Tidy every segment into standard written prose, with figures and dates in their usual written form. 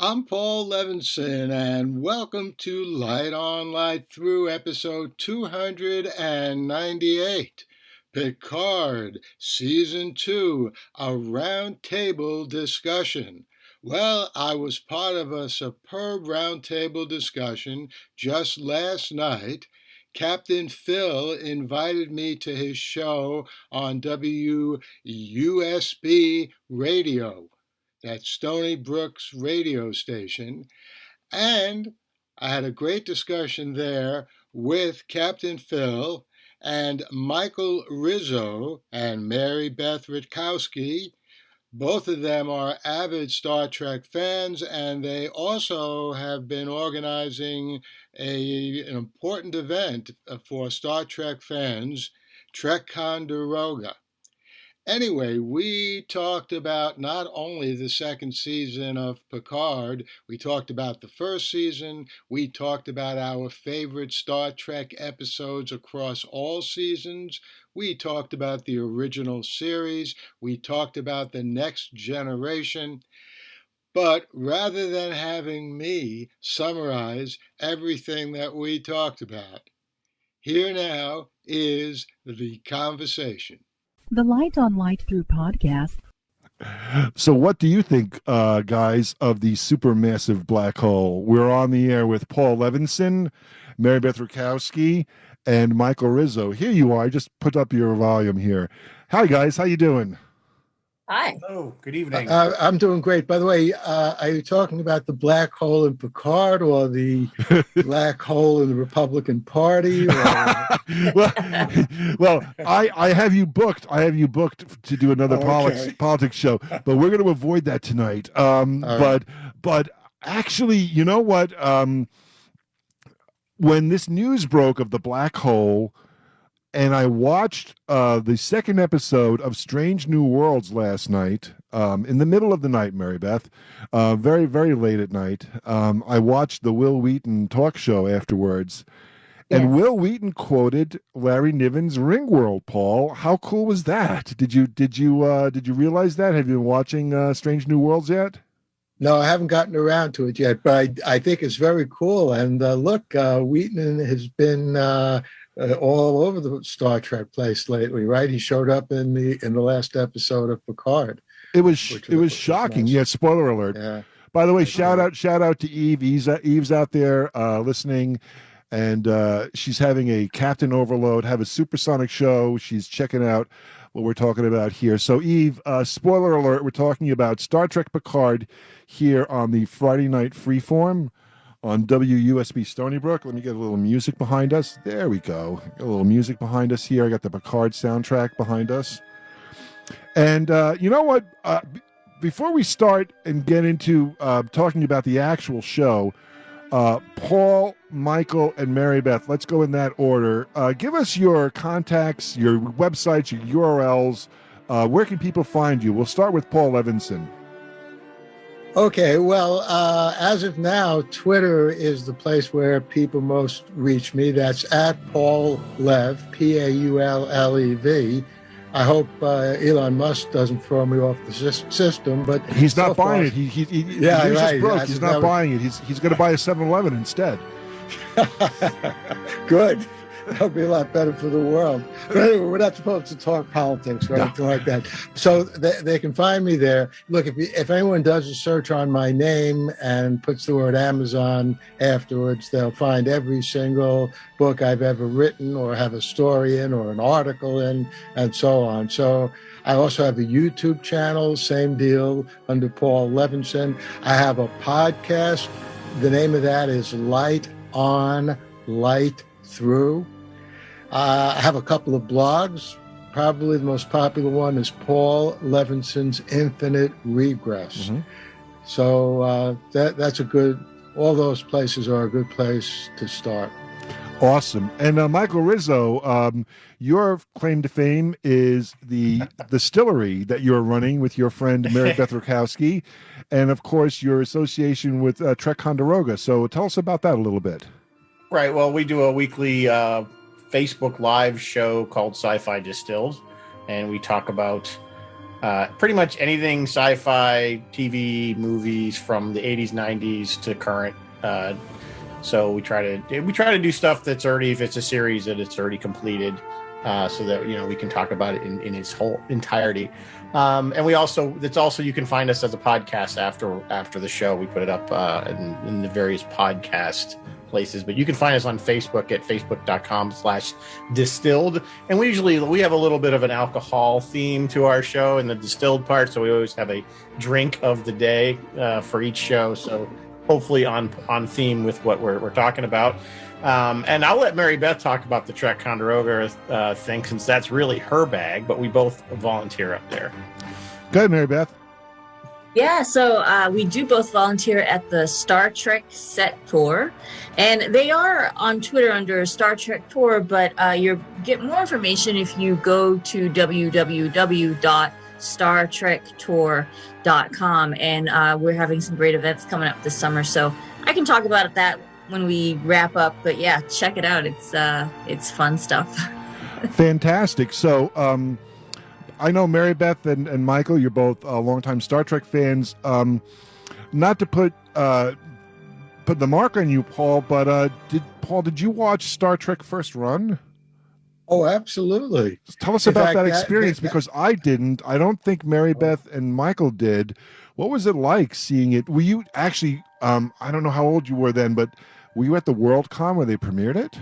I'm Paul Levinson, and welcome to Light On, Light Through, episode 298, Picard, Season 2, a roundtable discussion. Well, I was part of a superb roundtable discussion just last night. Captain Phil invited me to his show on WUSB Radio. That's Stony Brook's radio station. And I had a great discussion there with Captain Phil and Michael Rizzo and MaryBeth Ritkouski. Both of them are avid Star Trek fans, and they also have been organizing an important event for Star Trek fans, Ticonderoga. Anyway, we talked about not only the second season of Picard, we talked about the first season, we talked about our favorite Star Trek episodes across all seasons, we talked about the original series, we talked about the next generation. But rather than having me summarize everything that we talked about, here now is the conversation. The Light on Light Through podcast. So what do you think, guys, of the supermassive black hole? We're on the air with Paul Levinson, MaryBeth Ritkouski, and Michael Rizzo. Here you are. I just put up your volume here. Hi, guys. How you doing? Hi. Oh, good evening. I'm doing great. By the way, are you talking about the black hole in Picard or the black hole in the Republican Party? well, I have you booked. I have you booked to do another politics show, but we're going to avoid that tonight. But actually, you know what? When this news broke of the black hole, and I watched the second episode of Strange New Worlds last night, in the middle of the night, MaryBeth, very, very late at night. I watched the Will Wheaton talk show afterwards, and Will Wheaton quoted Larry Niven's Ringworld. Paul, how cool was that? Did you realize that? Have you been watching Strange New Worlds yet? No, I haven't gotten around to it yet, but I think it's very cool. And look, Wheaton has been all over the Star Trek place lately, right? He showed up in the last episode of Picard. It was shocking. Nice. Yeah, spoiler alert. Yeah. By the way, shout out to Eve. Eve's out there listening, and she's having a Captain Overload, have a supersonic show. She's checking out what we're talking about here. So Eve, spoiler alert, we're talking about Star Trek Picard here on the Friday Night Freeform on WUSB Stony Brook. Let me get a little music behind us. There we go. Got a little music behind us here. I got the Picard soundtrack behind us. And you know what? Before we start and get into talking about the actual show, Paul, Michael, and MaryBeth, let's go in that order. Give us your contacts, your websites, your URLs. Where can people find you? We'll start with Paul Levinson. Okay, well, as of now, Twitter is the place where people most reach me. That's at Paul Lev, Paulllev. I hope Elon Musk doesn't throw me off the system, but he's not buying it. He's right. Broke. He's not buying it. He's going to buy a 7-Eleven instead. Good. That would be a lot better for the world. But anyway, we're not supposed to talk politics or anything like that. So they can find me there. Look, if anyone does a search on my name and puts the word Amazon afterwards, they'll find every single book I've ever written or have a story in or an article in and so on. So I also have a YouTube channel, same deal, under Paul Levinson. I have a podcast. The name of that is Light On, Light Through. I have a couple of blogs. Probably the most popular one is Paul Levinson's Infinite Regress. Mm-hmm. So that's a good, all those places are a good place to start. Awesome. And Michael Rizzo, your claim to fame is the distillery that you're running with your friend MaryBeth Ritkouski, and of course your association with Ticonderoga. So tell us about that a little bit. Right. Well, we do a weekly Facebook Live show called Sci-Fi Distilled, and we talk about pretty much anything sci-fi, TV, movies from the 80s, 90s to current. So we try to do stuff that's already, if it's a series that it's already completed, so that we can talk about it in its whole entirety. And you can find us as a podcast after the show. We put it up in the various podcast places, but you can find us on Facebook at facebook.com/distilled. And we have a little bit of an alcohol theme to our show in the distilled part. So we always have a drink of the day for each show. So hopefully on theme with what we're talking about. And I'll let MaryBeth talk about the Trek Condoroga thing, since that's really her bag, but we both volunteer up there. Go ahead, MaryBeth. Yeah, so we do both volunteer at the Star Trek Set Tour, and they are on Twitter under Star Trek Tour, but you get more information if you go to www.startrektour.com, and we're having some great events coming up this summer, so I can talk about that when we wrap up, but yeah, check it out. It's fun stuff. Fantastic. So I know MaryBeth and Michael, you're both longtime Star Trek fans. Not to put the mark on you, Paul, but did you watch Star Trek First Run? Oh, absolutely. Tell us about that experience, because I didn't. I don't think MaryBeth and Michael did. What was it like seeing it? Were you actually, I don't know how old you were then, but were you at the WorldCon where they premiered it?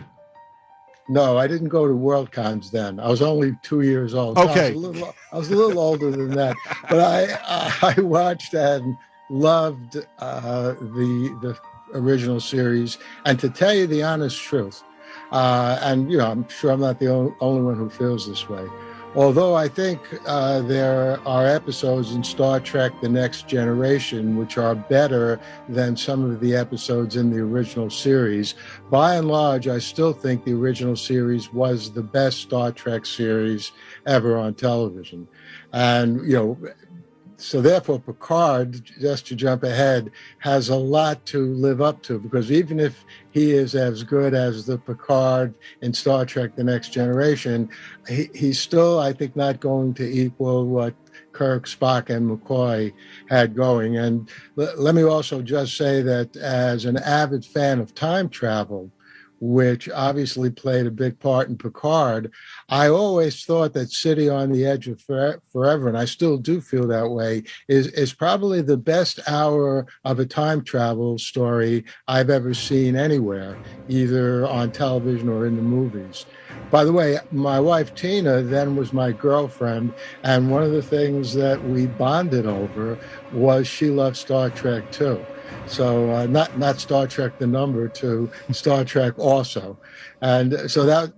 No, I didn't go to WorldCons then. I was only 2 years old. Okay. So I was a little older than that. But I watched and loved the original series. And to tell you the honest truth, and I'm sure I'm not the only one who feels this way, although I think there are episodes in Star Trek The Next Generation which are better than some of the episodes in the original series, by and large, I still think the original series was the best Star Trek series ever on television. And, so therefore, Picard, just to jump ahead, has a lot to live up to, because even if he is as good as the Picard in Star Trek The Next Generation, he's still, I think, not going to equal what Kirk, Spock, and McCoy had going. And let me also just say that as an avid fan of time travel, which obviously played a big part in Picard, I always thought that City on the Edge of Forever, and I still do feel that way, is probably the best hour of a time travel story I've ever seen anywhere, either on television or in the movies. By the way, my wife Tina then was my girlfriend, and one of the things that we bonded over was she loved Star Trek too. So not Star Trek the number two, Star Trek also. And so that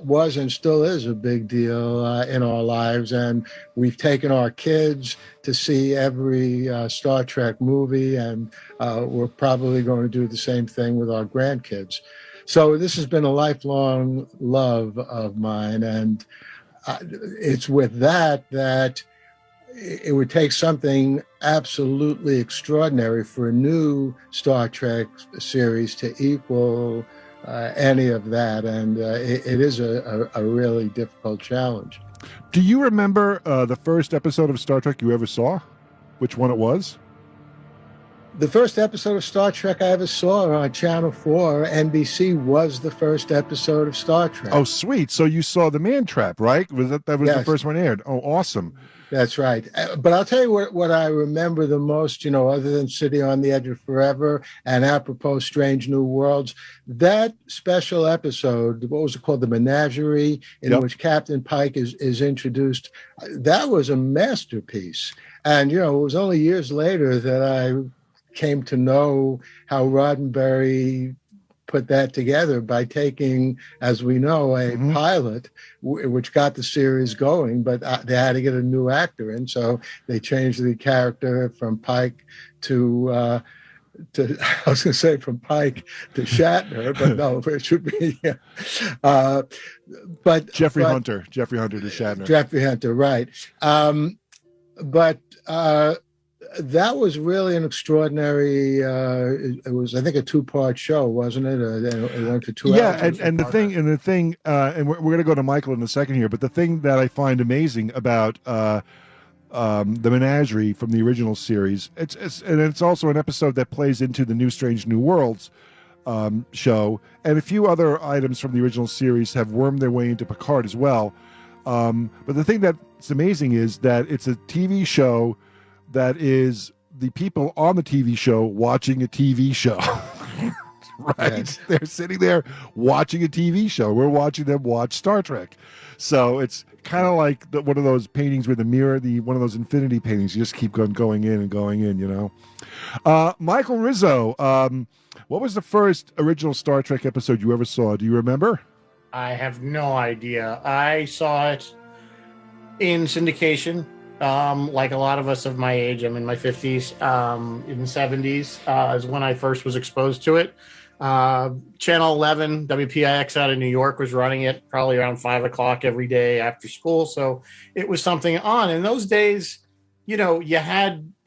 was and still is a big deal in our lives. And we've taken our kids to see every Star Trek movie, and we're probably going to do the same thing with our grandkids. So this has been a lifelong love of mine. And it's with that it would take something absolutely extraordinary for a new Star Trek series to equal any of that. And it is a really difficult challenge. Do you remember the first episode of Star Trek you ever saw? Which one it was? The first episode of Star Trek I ever saw on Channel 4, NBC, was the first episode of Star Trek. Oh, sweet. So you saw The Man Trap, right? That was Yes. the first one aired. Oh, awesome. That's right. But I'll tell you what I remember the most, other than City on the Edge of Forever and apropos Strange New Worlds, that special episode, what was it called? The Menagerie, in which Captain Pike is introduced. That was a masterpiece. And, it was only years later that I came to know how Roddenberry put that together by taking, as we know, a pilot, which got the series going, but they had to get a new actor in, so they changed the character from Pike to I was going to say from Pike to Shatner, but no, it should be. But Jeffrey Hunter to Shatner. Jeffrey Hunter, right? That was really an extraordinary. It was, I think, a 2-part show, wasn't it? It went for 2 hours. Yeah, and the thing, and we're going to go to Michael in a second here. But the thing that I find amazing about the Menagerie from the original series. It's also an episode that plays into the New Strange New Worlds show, and a few other items from the original series have wormed their way into Picard as well. But the thing that's amazing is that it's a TV show that is the people on the TV show watching a TV show. Right? Yes. They're sitting there watching a TV show. We're watching them watch Star Trek. So it's kind of like one of those paintings with the mirror, one of those infinity paintings. You just keep going in and going in, you know. Michael Rizzo, what was the first original Star Trek episode you ever saw? Do you remember? I have no idea. I saw it in syndication. Like a lot of us of my age, I'm in my 50s, in the 70s is when I first was exposed to it. Channel 11, WPIX out of New York was running it probably around 5 o'clock every day after school. So it was something on. In those days, you know,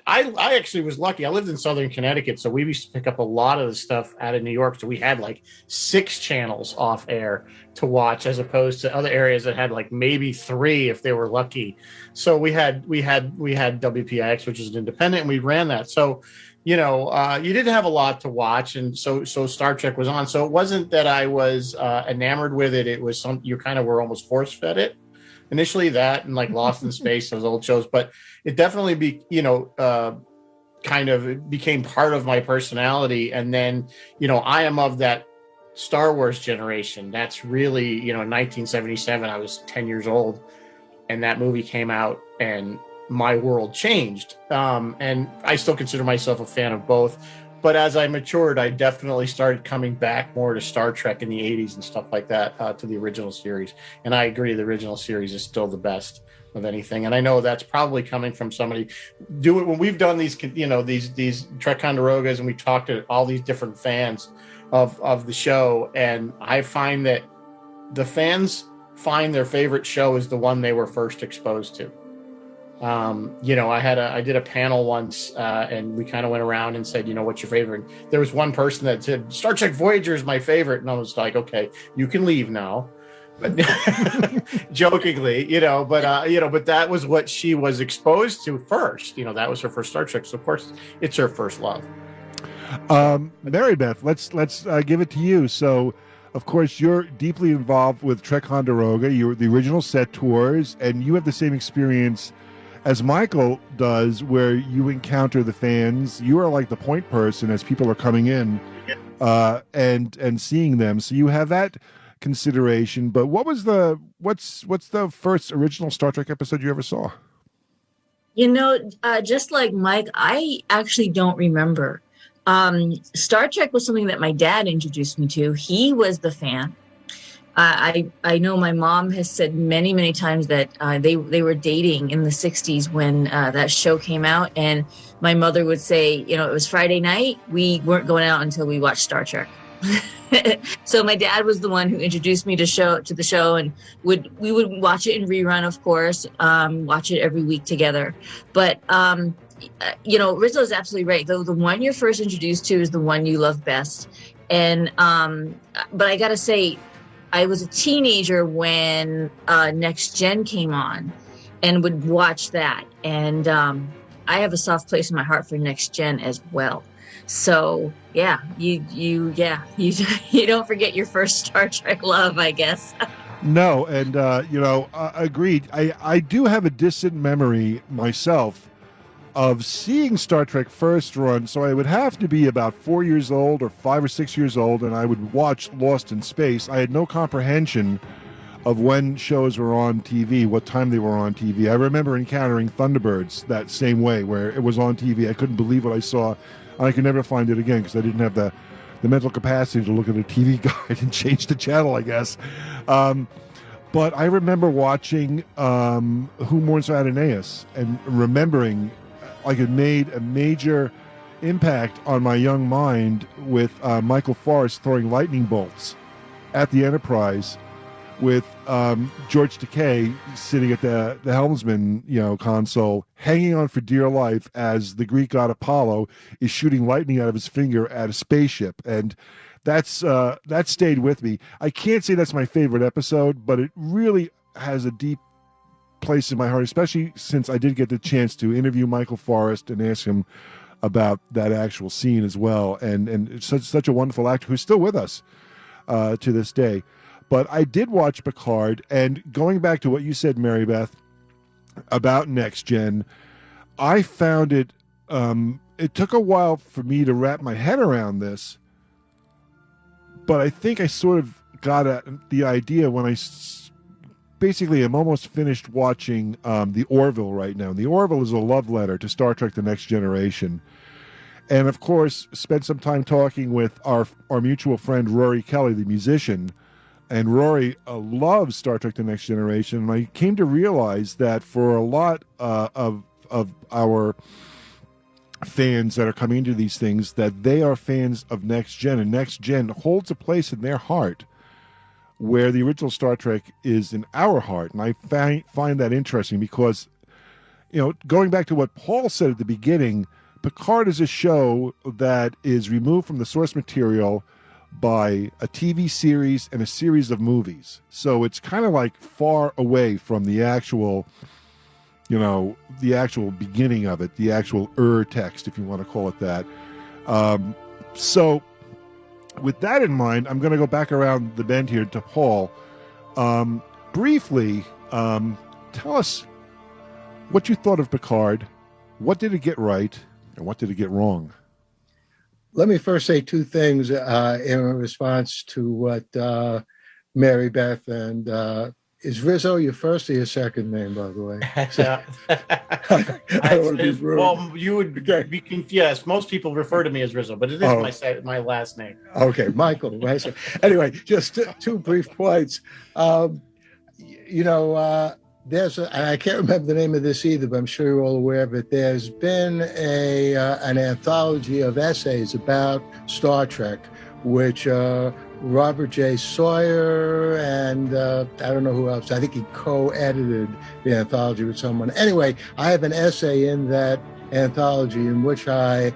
I actually was lucky. I lived in Southern Connecticut, so we used to pick up a lot of the stuff out of New York. So we had like 6 channels off air to watch, as opposed to other areas that had like maybe 3 if they were lucky. So we had WPIX, which is an independent, and we ran that. So, you know, you didn't have a lot to watch, and so Star Trek was on. So it wasn't that I was enamored with it. It was you kind of were almost force fed it initially, that and like Lost in Space, those old shows, but it definitely kind of became part of my personality. And then, you know, I am of that Star Wars generation. That's really, you know, in 1977, I was 10 years old, and that movie came out, and my world changed. And I still consider myself a fan of both. But as I matured, I definitely started coming back more to Star Trek in the 80s and stuff like that, to the original series. And I agree, the original series is still the best of anything. And I know that's probably coming from somebody when we've done these, you know, these Trek Conderogas, and we talked to all these different fans of the show. And I find that the fans find their favorite show is the one they were first exposed to. You know, I did a panel once, and we kind of went around and said, you know, what's your favorite? And there was one person that said Star Trek Voyager is my favorite. And I was like, okay, you can leave now. But jokingly, you know, but that was what she was exposed to first. You know, that was her first Star Trek. So of course it's her first love. MaryBeth, let's give it to you. So, of course, you're deeply involved with Trek Conderoga. You're the original set tours, and you have the same experience as Michael does, where you encounter the fans. You are like the point person as people are coming in and seeing them. So you have that consideration. But what's the first original Star Trek episode you ever saw? You know, just like Mike, I actually don't remember. Star Trek was something that my dad introduced me to. He was the fan. I know my mom has said many, many times that they were dating in the 60s when that show came out. And my mother would say, you know, it was Friday night. We weren't going out until we watched Star Trek. So my dad was the one who introduced me to the show, and we would watch it in rerun, of course, watch it every week together. But, you know, Rizzo is absolutely right. The one you're first introduced to is the one you love best. And but I got to say, I was a teenager when Next Gen came on, and would watch that. And I have a soft place in my heart for Next Gen as well. So yeah, you don't forget your first Star Trek love, I guess. No, and you know, agreed. I do have a distant memory myself of seeing Star Trek first run, so I would have to be about 4 years old or 5 or 6 years old, and I would watch Lost in Space. I had no comprehension of when shows were on TV, what time they were on TV. I remember encountering Thunderbirds that same way, where it was on TV. I couldn't believe what I saw, and I could never find it again because I didn't have the mental capacity to look at a TV guide and change the channel, I guess. But I remember watching Who Mourns for Adonais and remembering like it made a major impact on my young mind with Michael Forrest throwing lightning bolts at the Enterprise, with George Takei sitting at the helmsman, you know, console, hanging on for dear life as the Greek god Apollo is shooting lightning out of his finger at a spaceship. And that stayed with me. I can't say that's my favorite episode, but it really has a deep place in my heart, especially since I did get the chance to interview Michael Forrest and ask him about that actual scene as well. And such a wonderful actor who's still with us to this day. But I did watch Picard, and going back to what you said, MaryBeth, about Next Gen, I found it, it took a while for me to wrap my head around this, but I think I sort of got the idea when basically I'm almost finished watching The Orville right now. The Orville is a love letter to Star Trek The Next Generation. And of course, spent some time talking with our mutual friend Rory Kelly, the musician. And Rory loves Star Trek The Next Generation. And I came to realize that for a lot of our fans that are coming into these things, that they are fans of Next Gen. And Next Gen holds a place in their heart where the original Star Trek is in our heart. And I find that interesting because, going back to what Paul said at the beginning, Picard is a show that is removed from the source material by a TV series and a series of movies. So it's kind of like far away from the actual, the actual beginning of it, the actual text, if you want to call it that. So with that in mind, I'm going to go back around the bend here to Paul. Briefly, tell us what you thought of Picard. What did it get right, and what did it get wrong? Let me first say two things in response to what MaryBeth and is Rizzo your first or your second name, by the way? I don't want to be rude. Well, you would be confused. Most people refer to me as Rizzo, but it is my last name. Okay, Michael. Anyway, just two brief points. There's and I can't remember the name of this either, but I'm sure you're all aware of it. There's been an anthology of essays about Star Trek, which Robert J. Sawyer and I don't know who else. I think he co-edited the anthology with someone. Anyway, I have an essay in that anthology in which I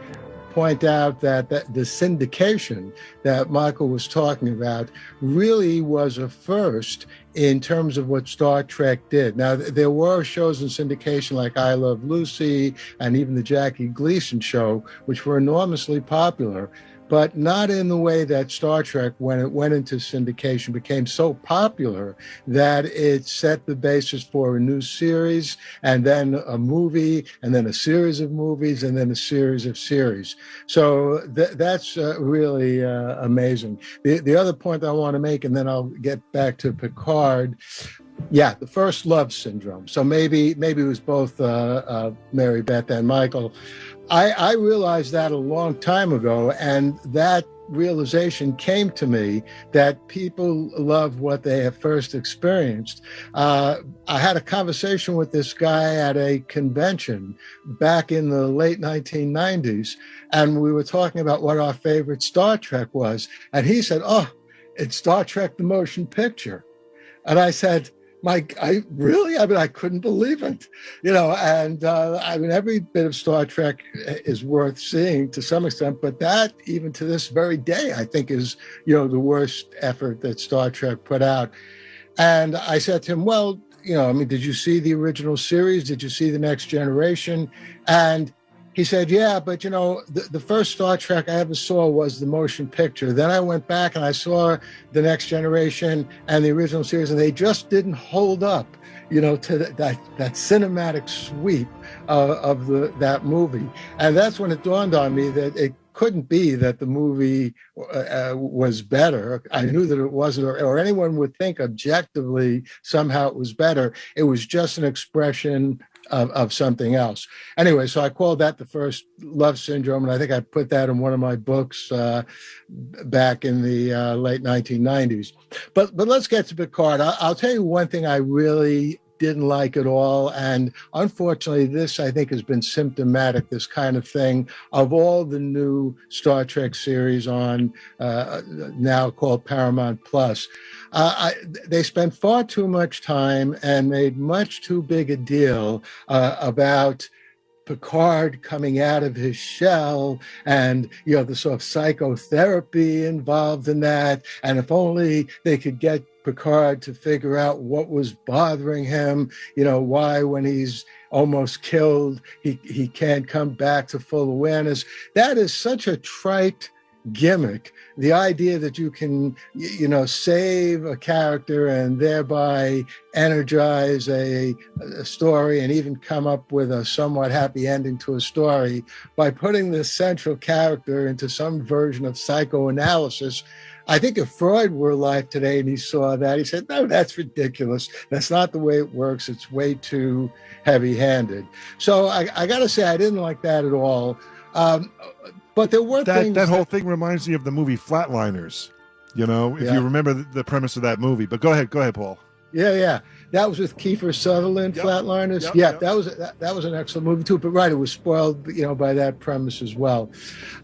point out that the syndication that Michael was talking about really was a first in terms of what Star Trek did. Now, there were shows in syndication like I Love Lucy and even the Jackie Gleason show, which were enormously popular, but not in the way that Star Trek, when it went into syndication, became so popular that it set the basis for a new series, and then a movie, and then a series of movies, and then a series of series. So that's really amazing. The other point I want to make, and then I'll get back to Picard, the first love syndrome. So maybe it was both MaryBeth and Michael. I realized that a long time ago, and that realization came to me that people love what they have first experienced. I had a conversation with this guy at a convention back in the late 1990s, and we were talking about what our favorite Star Trek was. And he said, "Oh, it's Star Trek, the motion picture." And I said, Mike, I couldn't believe it, and every bit of Star Trek is worth seeing to some extent, but that, even to this very day, I think is, the worst effort that Star Trek put out. And I said to him, well, did you see the original series? Did you see The Next Generation? And he said, yeah, but, the first Star Trek I ever saw was the motion picture. Then I went back and I saw The Next Generation and the original series, and they just didn't hold up, to that cinematic sweep of that movie. And that's when it dawned on me that it couldn't be that the movie was better. I knew that it wasn't, or anyone would think objectively somehow it was better. It was just an expression of something else. Anyway, so I called that the first love syndrome, and I think I put that in one of my books back in the late 1990s. But let's get to Picard. I'll tell you one thing I really didn't like at all, and unfortunately this, I think, has been symptomatic, this kind of thing, of all the new Star Trek series on now called Paramount Plus. They spent far too much time and made much too big a deal about Picard coming out of his shell and, the sort of psychotherapy involved in that. And if only they could get Picard to figure out what was bothering him, why when he's almost killed, he can't come back to full awareness. That is such a trite gimmick. The idea that you can, save a character and thereby energize a story and even come up with a somewhat happy ending to a story by putting this central character into some version of psychoanalysis. I think if Freud were alive today and he saw that, he said, no, that's ridiculous. That's not the way it works. It's way too heavy-handed. So I got to say, I didn't like that at all. But there were things... That whole thing reminds me of the movie Flatliners, if you remember the premise of that movie. But go ahead, Paul. Yeah. That was with Kiefer Sutherland, Flatliners. Yep. That was an excellent movie, too. But right, it was spoiled, by that premise as well.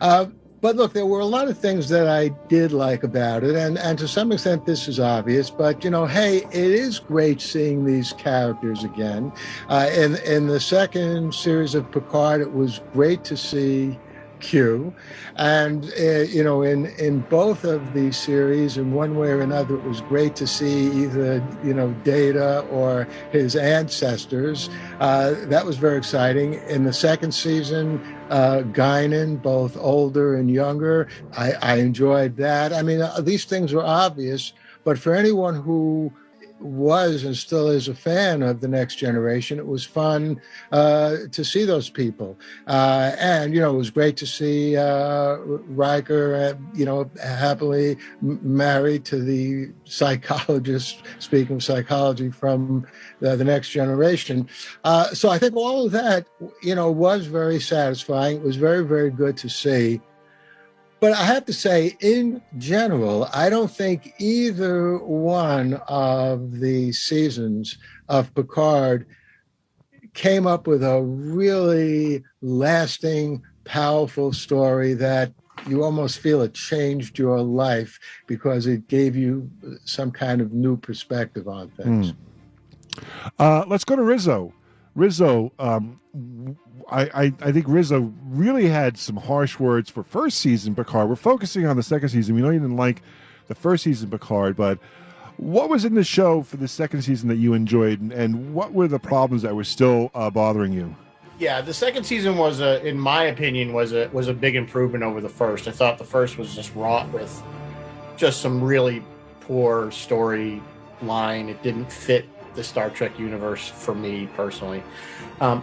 But look, there were a lot of things that I did like about it, and to some extent this is obvious, but, hey, it is great seeing these characters again. In the second series of Picard, it was great to see Q, and in both of these series, in one way or another, it was great to see either Data or his ancestors. That was very exciting. In the second season, Guinan, both older and younger, I enjoyed that. I mean, these things were obvious, but for anyone who was and still is a fan of The Next Generation, it was fun to see those people. And, it was great to see Riker, happily married to the psychologist, speaking of psychology, from The Next Generation. So I think all of that, was very satisfying. It was very, very good to see. But I have to say, in general, I don't think either one of the seasons of Picard came up with a really lasting, powerful story that you almost feel it changed your life because it gave you some kind of new perspective on things. Let's go to Rizzo. Rizzo, I think Rizzo really had some harsh words for first season Picard. We're focusing on the second season. We know you didn't like the first season Picard, but what was in the show for the second season that you enjoyed, and what were the problems that were still bothering you? Yeah, the second season was, in my opinion, was a big improvement over the first. I thought the first was just wrought with just some really poor storyline. It didn't fit the Star Trek universe for me personally.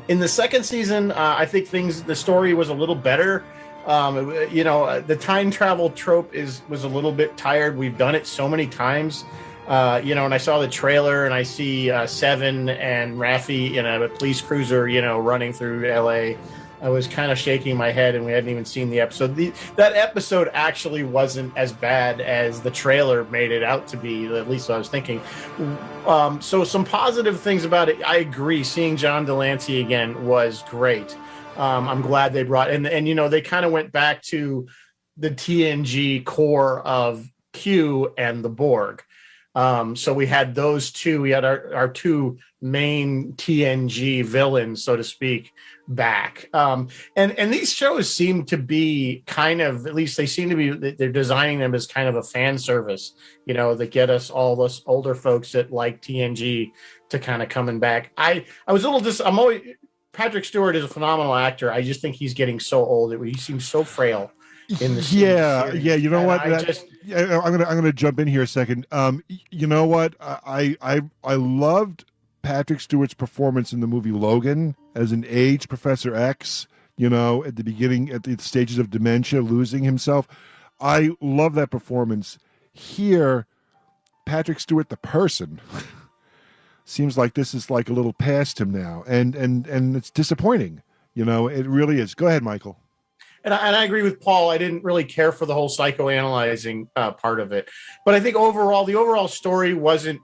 In the second season, I think the story was a little better. The time travel trope was a little bit tired. We've done it so many times. And I saw the trailer and I see Seven and Raffi in a police cruiser, running through LA. I was kind of shaking my head, and we hadn't even seen the episode. That episode actually wasn't as bad as the trailer made it out to be, at least I was thinking. So some positive things about it. I agree. Seeing John Delancey again was great. I'm glad they brought, and they kind of went back to the TNG core of Q and the Borg. So we had those two. We had our two main TNG villains, so to speak, back. And these shows seem to be kind of, at least they seem to be, they're designing them as kind of a fan service, that get us all those older folks that like TNG to kind of coming back. I was a little Patrick Stewart is a phenomenal actor. I just think he's getting so old. He seems so frail. In the series. You know what? I'm gonna jump in here a second. You know what? I loved Patrick Stewart's performance in the movie Logan as an aged Professor X. At the beginning, at the stages of dementia, losing himself. I love that performance. Here, Patrick Stewart, the person, seems like this is like a little past him now, and it's disappointing. It really is. Go ahead, Michael. And I agree with Paul. I didn't really care for the whole psychoanalyzing part of it, but I think the overall story wasn't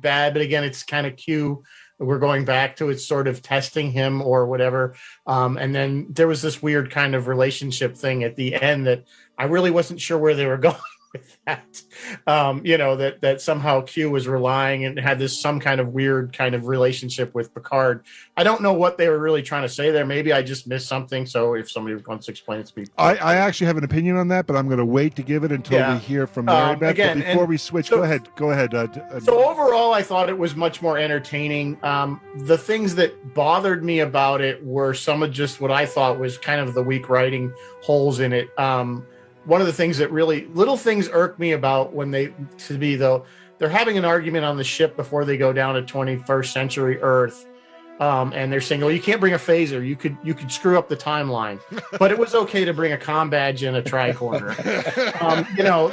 bad. But again, it's kind of Q. We're going back to it's sort of testing him or whatever. And then there was this weird kind of relationship thing at the end that I really wasn't sure where they were going with that. That somehow Q was relying and had some kind of weird kind of relationship with Picard. I don't know what they were really trying to say there. Maybe I just missed something. So if somebody wants to explain it to me, I actually have an opinion on that, but I'm going to wait to give it until we hear from MaryBeth. Again, but before we switch, go ahead. So overall, I thought it was much more entertaining. The things that bothered me about it were some of just what I thought was kind of the weak writing holes in it. One of the things that really little things irk me about when they're having an argument on the ship before they go down to 21st century Earth. And they're saying, well, you can't bring a phaser. You could screw up the timeline, but it was okay to bring a comm badge and a tricorder.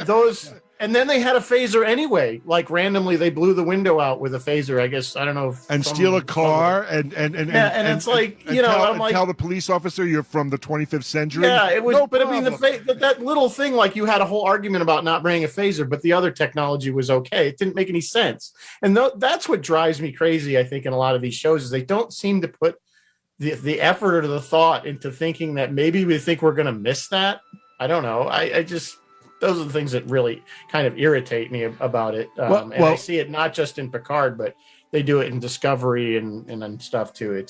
Those. And then they had a phaser anyway. Like randomly, they blew the window out with a phaser. I guess I don't know. And steal a car and it's like tell the police officer you're from the 25th century. Yeah, it was. No but problem. I mean, that little thing, like you had a whole argument about not bringing a phaser, but the other technology was okay. It didn't make any sense, and that's what drives me crazy. I think in a lot of these shows is they don't seem to put the effort or the thought into thinking that maybe we think we're going to miss that. I don't know. I just. Those are the things that really kind of irritate me about it. And I see it not just in Picard, but they do it in Discovery and stuff too.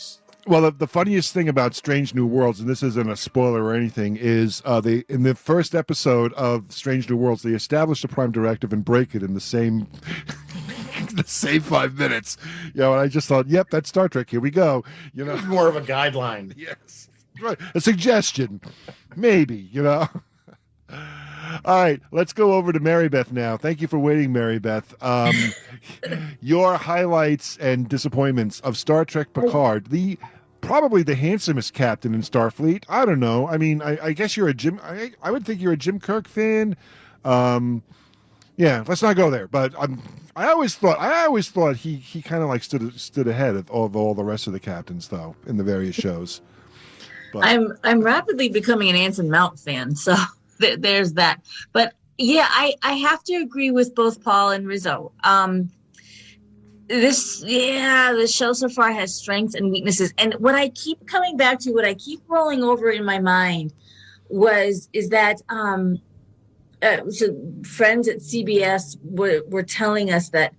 The funniest thing about Strange New Worlds, and this isn't a spoiler or anything, is in the first episode of Strange New Worlds, they established a prime directive and break it in the same the same 5 minutes. And I just thought, yep, that's Star Trek. Here we go. It's more of a guideline. Yes, right. A suggestion, maybe. All right, let's go over to MaryBeth now. Thank you for waiting, MaryBeth. Your highlights and disappointments of Star Trek Picard, probably the handsomest captain in Starfleet. I don't know. I mean, I guess you're a Jim. I would think you're a Jim Kirk fan. Let's not go there. But I always thought he kind of like stood ahead of all the rest of the captains, though, in the various shows. But I'm rapidly becoming an Anson Mount fan, so. There's that. But I have to agree with both Paul and Rizzo. The show so far has strengths and weaknesses. And what I keep coming back to, what I keep rolling over in my mind is that so friends at CBS were telling us that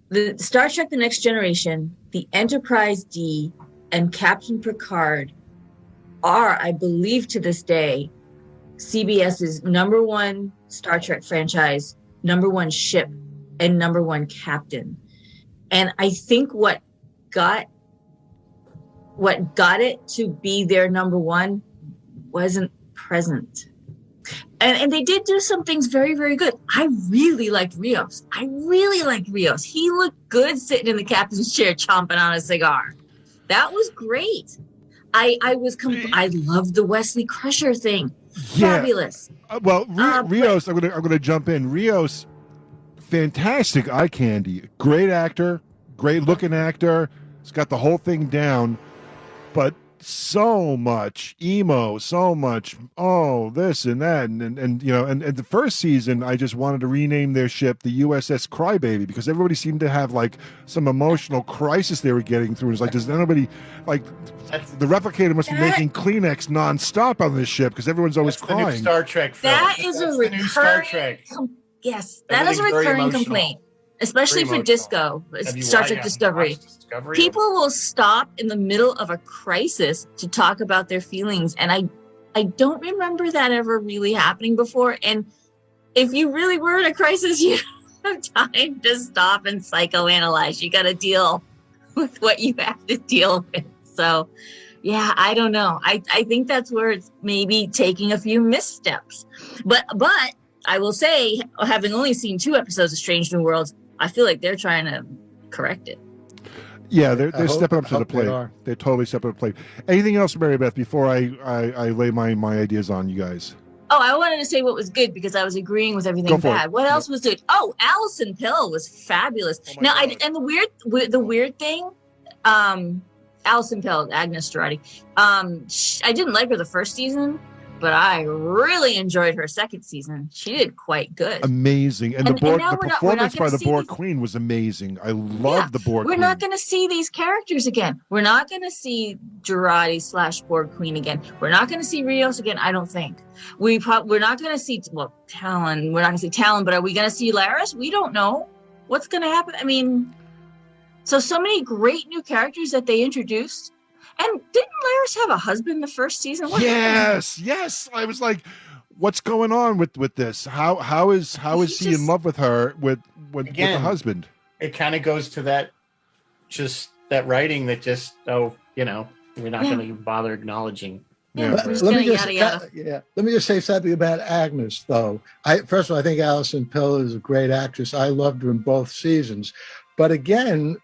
the Star Trek The Next Generation, the Enterprise D, and Captain Picard are, I believe to this day, CBS's number one Star Trek franchise, number one ship, and number one captain. And I think what got it to be their number one wasn't present. And they did do some things very, very good. I really liked Rios. He looked good sitting in the captain's chair chomping on a cigar. That was great. I loved the Wesley Crusher thing. Fabulous. Rios, I'm gonna jump in. Rios, fantastic eye candy. Great actor, great looking actor. He's got the whole thing down, but so much emo, so much this and that, and the first season I just wanted to rename their ship the USS Crybaby because everybody seemed to have like some emotional crisis they were getting through. It's like, does anybody like the replicator must be making Kleenex nonstop on this ship because everyone's always crying. The new Star Trek film. That is a recurring new Star Trek. Yes, that is a recurring complaint. Especially for Disco, Star Trek Discovery. People will stop in the middle of a crisis to talk about their feelings. And I don't remember that ever really happening before. And if you really were in a crisis, you don't have time to stop and psychoanalyze. You got to deal with what you have to deal with. So, I don't know. I think that's where it's maybe taking a few missteps. But I will say, having only seen 2 episodes of Strange New Worlds, I feel like they're trying to correct it. Yeah, they're stepping up to the plate. They're totally stepping up to the plate. Anything else, MaryBeth, before I lay my ideas on you guys? Oh, I wanted to say what was good because I was agreeing with everything bad. What else was good? Oh, Alison Pill was fabulous. And the weird thing, Alison Pill, Agnes Girardi. I didn't like her the first season, but I really enjoyed her second season. She did quite good. Amazing. And the performance by the Borg Queen was amazing. I love the Borg Queen. We're not going to see these characters again. We're not going to see Jurati / Borg Queen again. We're not going to see Rios again, I don't think. We're not going to see, Talon. We're not going to see Talon, but are we going to see Laris? We don't know. What's going to happen? I mean, so many great new characters that they introduced. And didn't Laris have a husband the first season? Yes. I was like, what's going on with this? How is he in love with her with the husband? It kind of goes to that writing that we're not going to bother acknowledging. Let me just say something about Agnes, though. First of all, I think Alison Pill is a great actress. I loved her in both seasons. But again,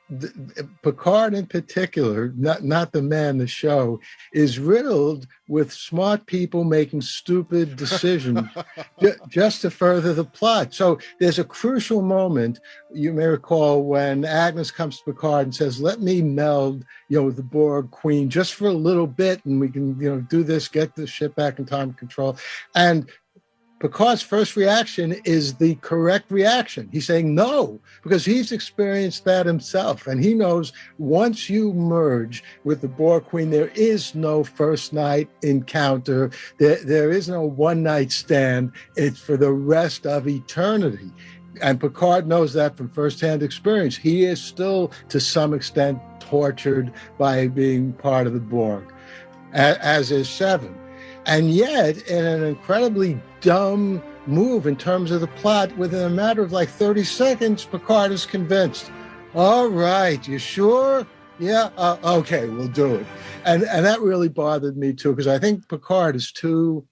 Picard in particular, not the man, the show, is riddled with smart people making stupid decisions just to further the plot. So there's a crucial moment, you may recall, when Agnes comes to Picard and says, let me meld, the Borg Queen just for a little bit, and we can, do this, get the ship back in time control. And Picard's first reaction is the correct reaction. He's saying no, because he's experienced that himself. And he knows once you merge with the Borg Queen, there is no first night encounter. There is no one night stand. It's for the rest of eternity. And Picard knows that from firsthand experience. He is still, to some extent, tortured by being part of the Borg, as is Seven. And yet, in an incredibly dumb move in terms of the plot, within a matter of like 30 seconds, Picard is convinced. All right, you sure? Yeah, okay, we'll do it. And that really bothered me too, because I think Picard is too,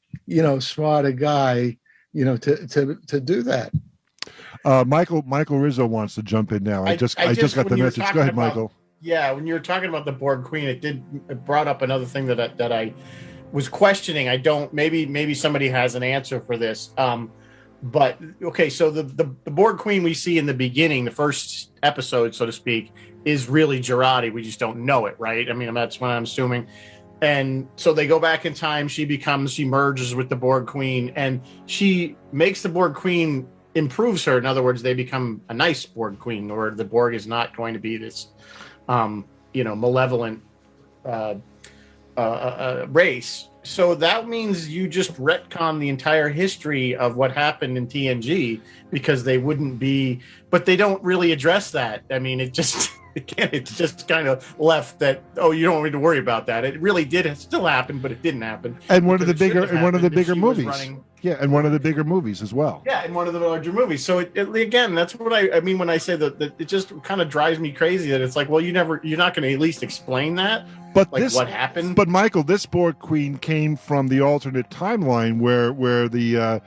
smart a guy, to do that. Michael Rizzo wants to jump in now. I just got the message. Go ahead, Michael. Yeah, when you were talking about the Borg Queen, it brought up another thing that I was questioning. Maybe somebody has an answer for this. But okay, so the Borg Queen we see in the beginning, the first episode, so to speak, is really Jurati. We just don't know it, right? I mean, that's what I'm assuming. And so they go back in time. She merges with the Borg Queen, and she makes the Borg Queen, improves her. In other words, they become a nice Borg Queen, or the Borg is not going to be this, malevolent race. So that means you just retcon the entire history of what happened in TNG, because they wouldn't be, but they don't really address that. I mean, it's just kind of left that, you don't need to worry about that. It really did still happen, but it didn't happen. And one of the bigger movies. Yeah, and one of the bigger movies as well. Yeah, and one of the larger movies. So again, that's what I mean when I say that it just kind of drives me crazy that it's like, well, you're not going to at least explain that. But what happened? But Michael, this Borg Queen came from the alternate timeline where the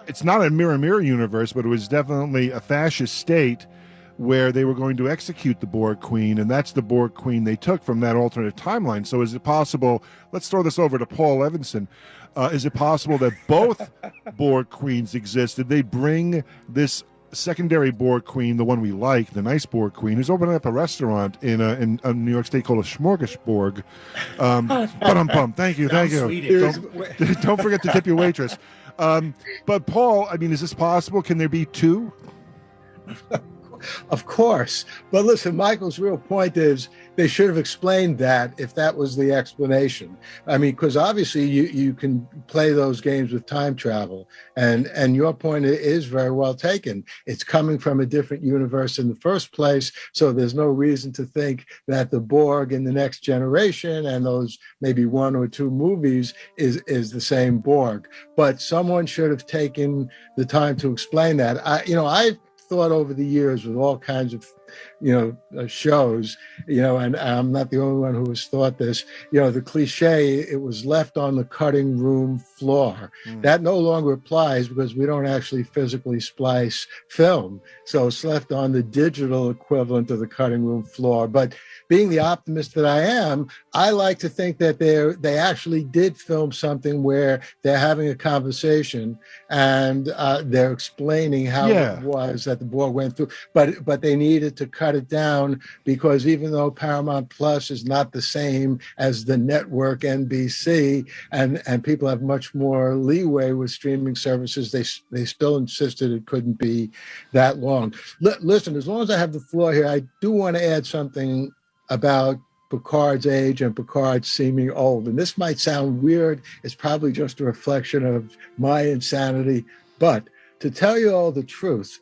it's not a mirror universe, but it was definitely a fascist state where they were going to execute the Borg Queen, and that's the Borg Queen they took from that alternate timeline. So is it possible, let's throw this over to Paul Evanson, is it possible that both Borg Queens exist? Did they bring this secondary Borg Queen, the one we like, the nice Borg Queen, who's opening up a restaurant in New York State called a Smorgasborg? Thank you. Don't forget to tip your waitress. But Paul, I mean, is this possible? Can there be two? Of course. But listen, Michael's real point is they should have explained that if that was the explanation. I mean, because obviously you can play those games with time travel. And your point is very well taken. It's coming from a different universe in the first place. So there's no reason to think that the Borg in the next generation and those maybe one or two movies is the same Borg. But someone should have taken the time to explain that. I've thought over the years with all kinds of shows, and I'm not the only one who has thought this, the cliche, it was left on the cutting room floor. That no longer applies because we don't actually physically splice film. So it's left on the digital equivalent of the cutting room floor. But being the optimist that I am, I like to think that they actually did film something where they're having a conversation and they're explaining how it was that the Borg went through. But they needed to cut it down because even though Paramount Plus is not the same as the network NBC, and people have much more leeway with streaming services, they still insisted it couldn't be that long. Listen, as long as I have the floor here, I do want to add something about Picard's age and Picard seeming old. And this might sound weird. It's probably just a reflection of my insanity. But to tell you all the truth,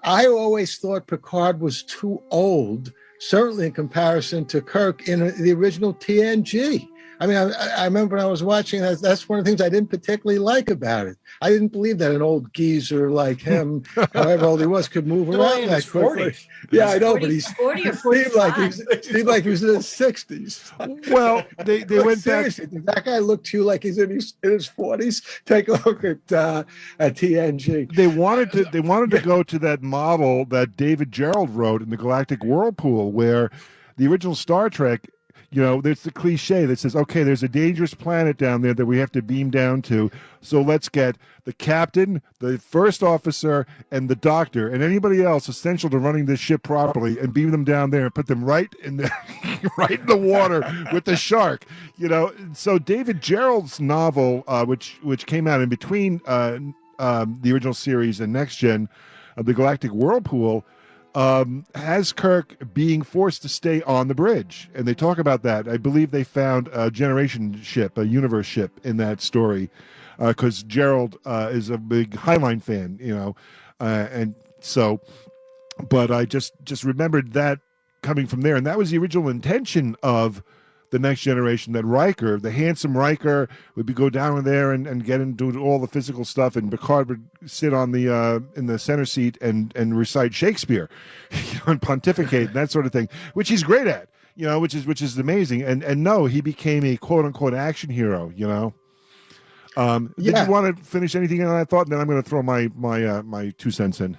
I always thought Picard was too old, certainly in comparison to Kirk in the original TNG. I mean, I remember when I was watching that, that's one of the things I didn't particularly like about it. I didn't believe that an old geezer like him, however old he was, could move around that quickly. Yeah, I know, but he seemed like he was in his 60s. Well, they went seriously, back. That guy looked to you like he's in his 40s. Take a look at TNG. They wanted to go to that model that David Gerald wrote in the Galactic Whirlpool, where the original Star Trek, you know, there's the cliche that says, okay, there's a dangerous planet down there that we have to beam down to. So let's get the captain, the first officer, and the doctor, and anybody else essential to running this ship properly, and beam them down there and put them right in the right in the water with the shark. You know, so David Gerald's novel, which came out in between the original series and Next Gen, The Galactic Whirlpool, has Kirk being forced to stay on the bridge. And they talk about that. I believe they found a generation ship, a universe ship in that story, because Gerald is a big Highline fan, you know. And so, but I just remembered that coming from there. And that was the original intention of the Next Generation, that Riker, the handsome Riker, would go down there and get into all the physical stuff, and Picard would sit on the in the center seat and recite Shakespeare, you know, and pontificate and that sort of thing, which he's great at, you know, which is amazing. And no, he became a quote unquote action hero, you know. Did you want to finish anything on that thought? And then I'm going to throw my 2 cents in.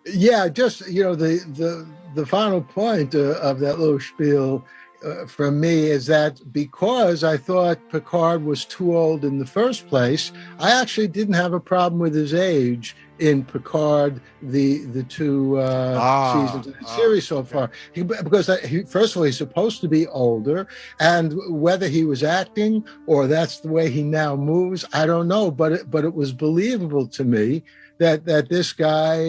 Yeah, just, you know, the final point of that little spiel from me is that because I thought Picard was too old in the first place, I actually didn't have a problem with his age in Picard, the two seasons of the series so far. Because first of all, he's supposed to be older, and whether he was acting or that's the way he now moves, I don't know. But it was believable to me that this guy,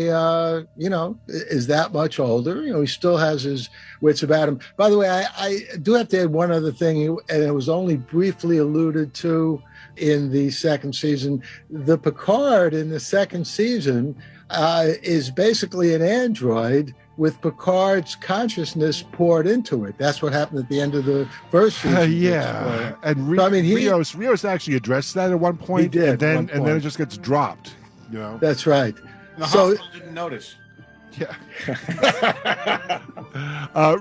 you know, is that much older. You know, he still has his wits about him. By the way, I do have to add one other thing, and it was only briefly alluded to in the second season. The Picard in the second season is basically an android with Picard's consciousness poured into it. That's what happened at the end of the first season. Yeah, and Rios actually addressed that at one point. He did, and then it just gets dropped. You know? That's right. And the hospital didn't notice. Yeah.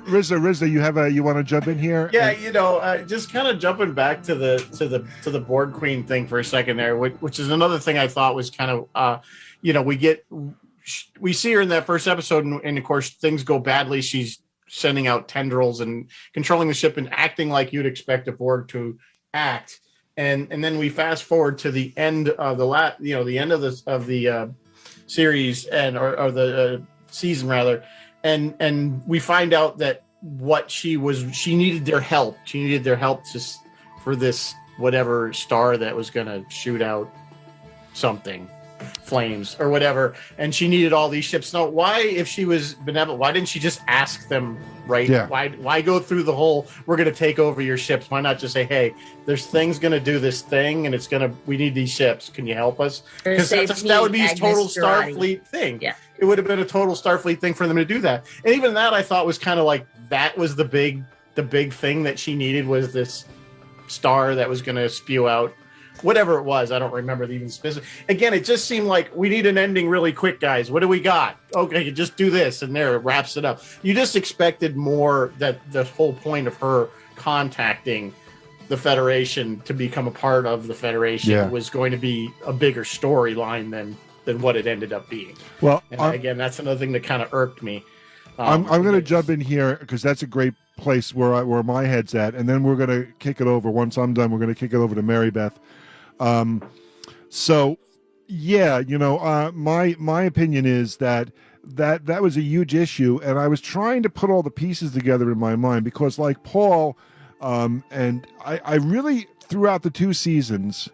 Rizzo, you want to jump in here? Yeah, you know, just kind of jumping back to the Borg Queen thing for a second there, which is another thing I thought was kind of, you know, we see her in that first episode, and of course things go badly. She's sending out tendrils and controlling the ship and acting like you'd expect a Borg to act. And then we fast forward to the end of the end of the series or the season rather, and we find out that what she needed their help. She needed their help for this whatever star that was going to shoot out something, flames or whatever, and she needed all these ships. Now, why, if she was benevolent, why didn't she just ask them? Right? Yeah. Why go through the whole, we're going to take over your ships? Why not just say, hey, there's things going to do this thing, and we need these ships. Can you help us? Because that would be a total Starfleet thing. Yeah. It would have been a total Starfleet thing for them to do that. And even that I thought was kind of like, that was the big thing that she needed, was this star that was going to spew out whatever it was. I don't remember even specific. Again, it just seemed like, we need an ending really quick, guys. What do we got? Okay, just do this, and there, it wraps it up. You just expected more, that the whole point of her contacting the Federation to become a part of the Federation was going to be a bigger storyline than what it ended up being. Well, and again, that's another thing that kind of irked me. I'm going to jump in here because that's a great place where my head's at, and then we're going to kick it over. Once I'm done, we're going to kick it over to MaryBeth. So, yeah, you know, my opinion is that that was a huge issue, and I was trying to put all the pieces together in my mind because, like Paul, and I really, throughout the 2 seasons,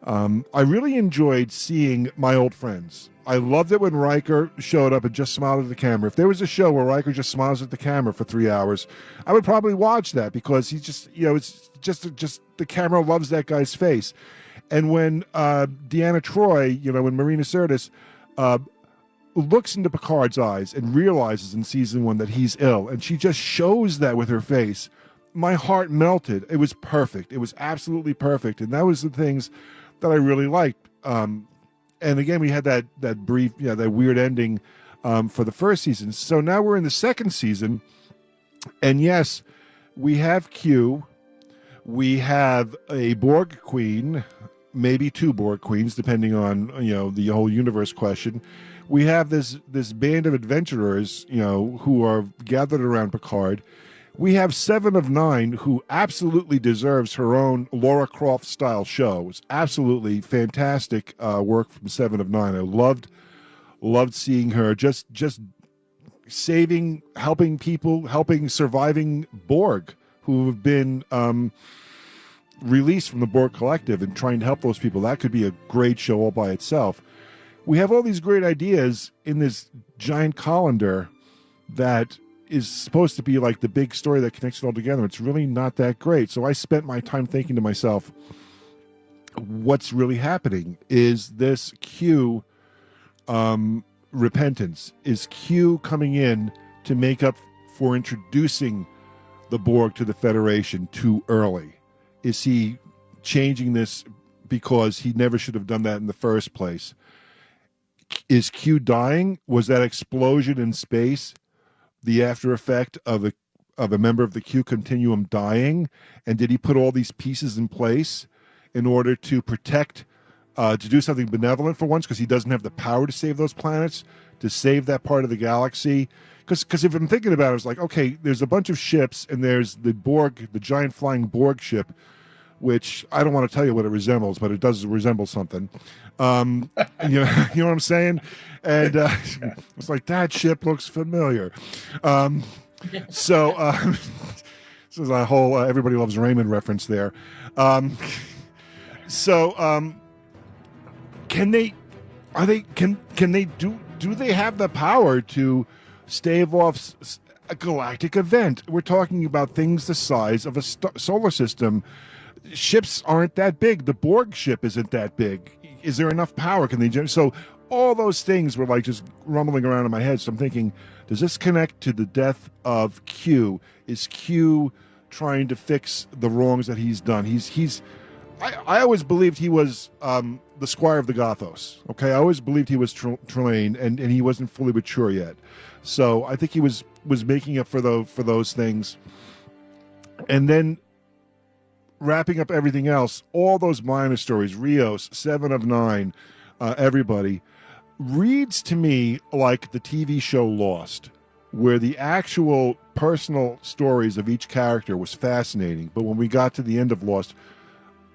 I really enjoyed seeing my old friends. I loved it when Riker showed up and just smiled at the camera. If there was a show where Riker just smiles at the camera for 3 hours, I would probably watch that because he's just, it's just the camera loves that guy's face. And when Deanna Troi, when Marina Sirtis looks into Picard's eyes and realizes in season 1 that he's ill, and she just shows that with her face, my heart melted. It was perfect. It was absolutely perfect. And that was the things that I really liked. And again, we had that brief, that weird ending for the first season. So now we're in the second season. And yes, we have Q. We have a Borg queen, maybe 2 Borg queens, depending on, the whole universe question. We have this band of adventurers, who are gathered around Picard. We have 7 of 9, who absolutely deserves her own Laura Croft style show. It's absolutely fantastic work from 7 of 9. I loved seeing her just saving, helping people, helping surviving Borg who have been released from the Borg Collective and trying to help those people. That could be a great show all by itself. We have all these great ideas in this giant colander that is supposed to be like the big story that connects it all together. It's really not that great. So I spent my time thinking to myself, what's really happening? Is this Q repentance? Is Q coming in to make up for introducing the Borg to the Federation too early? Is he changing this because he never should have done that in the first place? Is Q dying? Was that explosion in space the after effect of a member of the Q continuum dying? And did he put all these pieces in place in order to protect, to do something benevolent for once, because he doesn't have the power to save those planets, to save that part of the galaxy? Because if I'm thinking about it, it's like, okay, there's a bunch of ships, and there's the Borg, the giant flying Borg ship, which I don't want to tell you what it resembles, but it does resemble something. You know what I'm saying? And it's like, that ship looks familiar. So this is a whole Everybody Loves Raymond reference there. Can they do they have the power to stave off a galactic event? We're talking about things the size of a solar system. Ships aren't that big. The Borg ship isn't that big. Is there enough power? Can they generate? So all those things were like just rumbling around in my head. So I'm thinking, does this connect to the death of Q? Is Q trying to fix the wrongs that he's done? I always believed he was the Squire of the Gothos. Okay, I always believed he was Trelane, and he wasn't fully mature yet. So I think he was making up for those things. And then wrapping up everything else, all those minor stories, Rios, 7 of 9, everybody, reads to me like the TV show Lost, where the actual personal stories of each character was fascinating. But when we got to the end of Lost,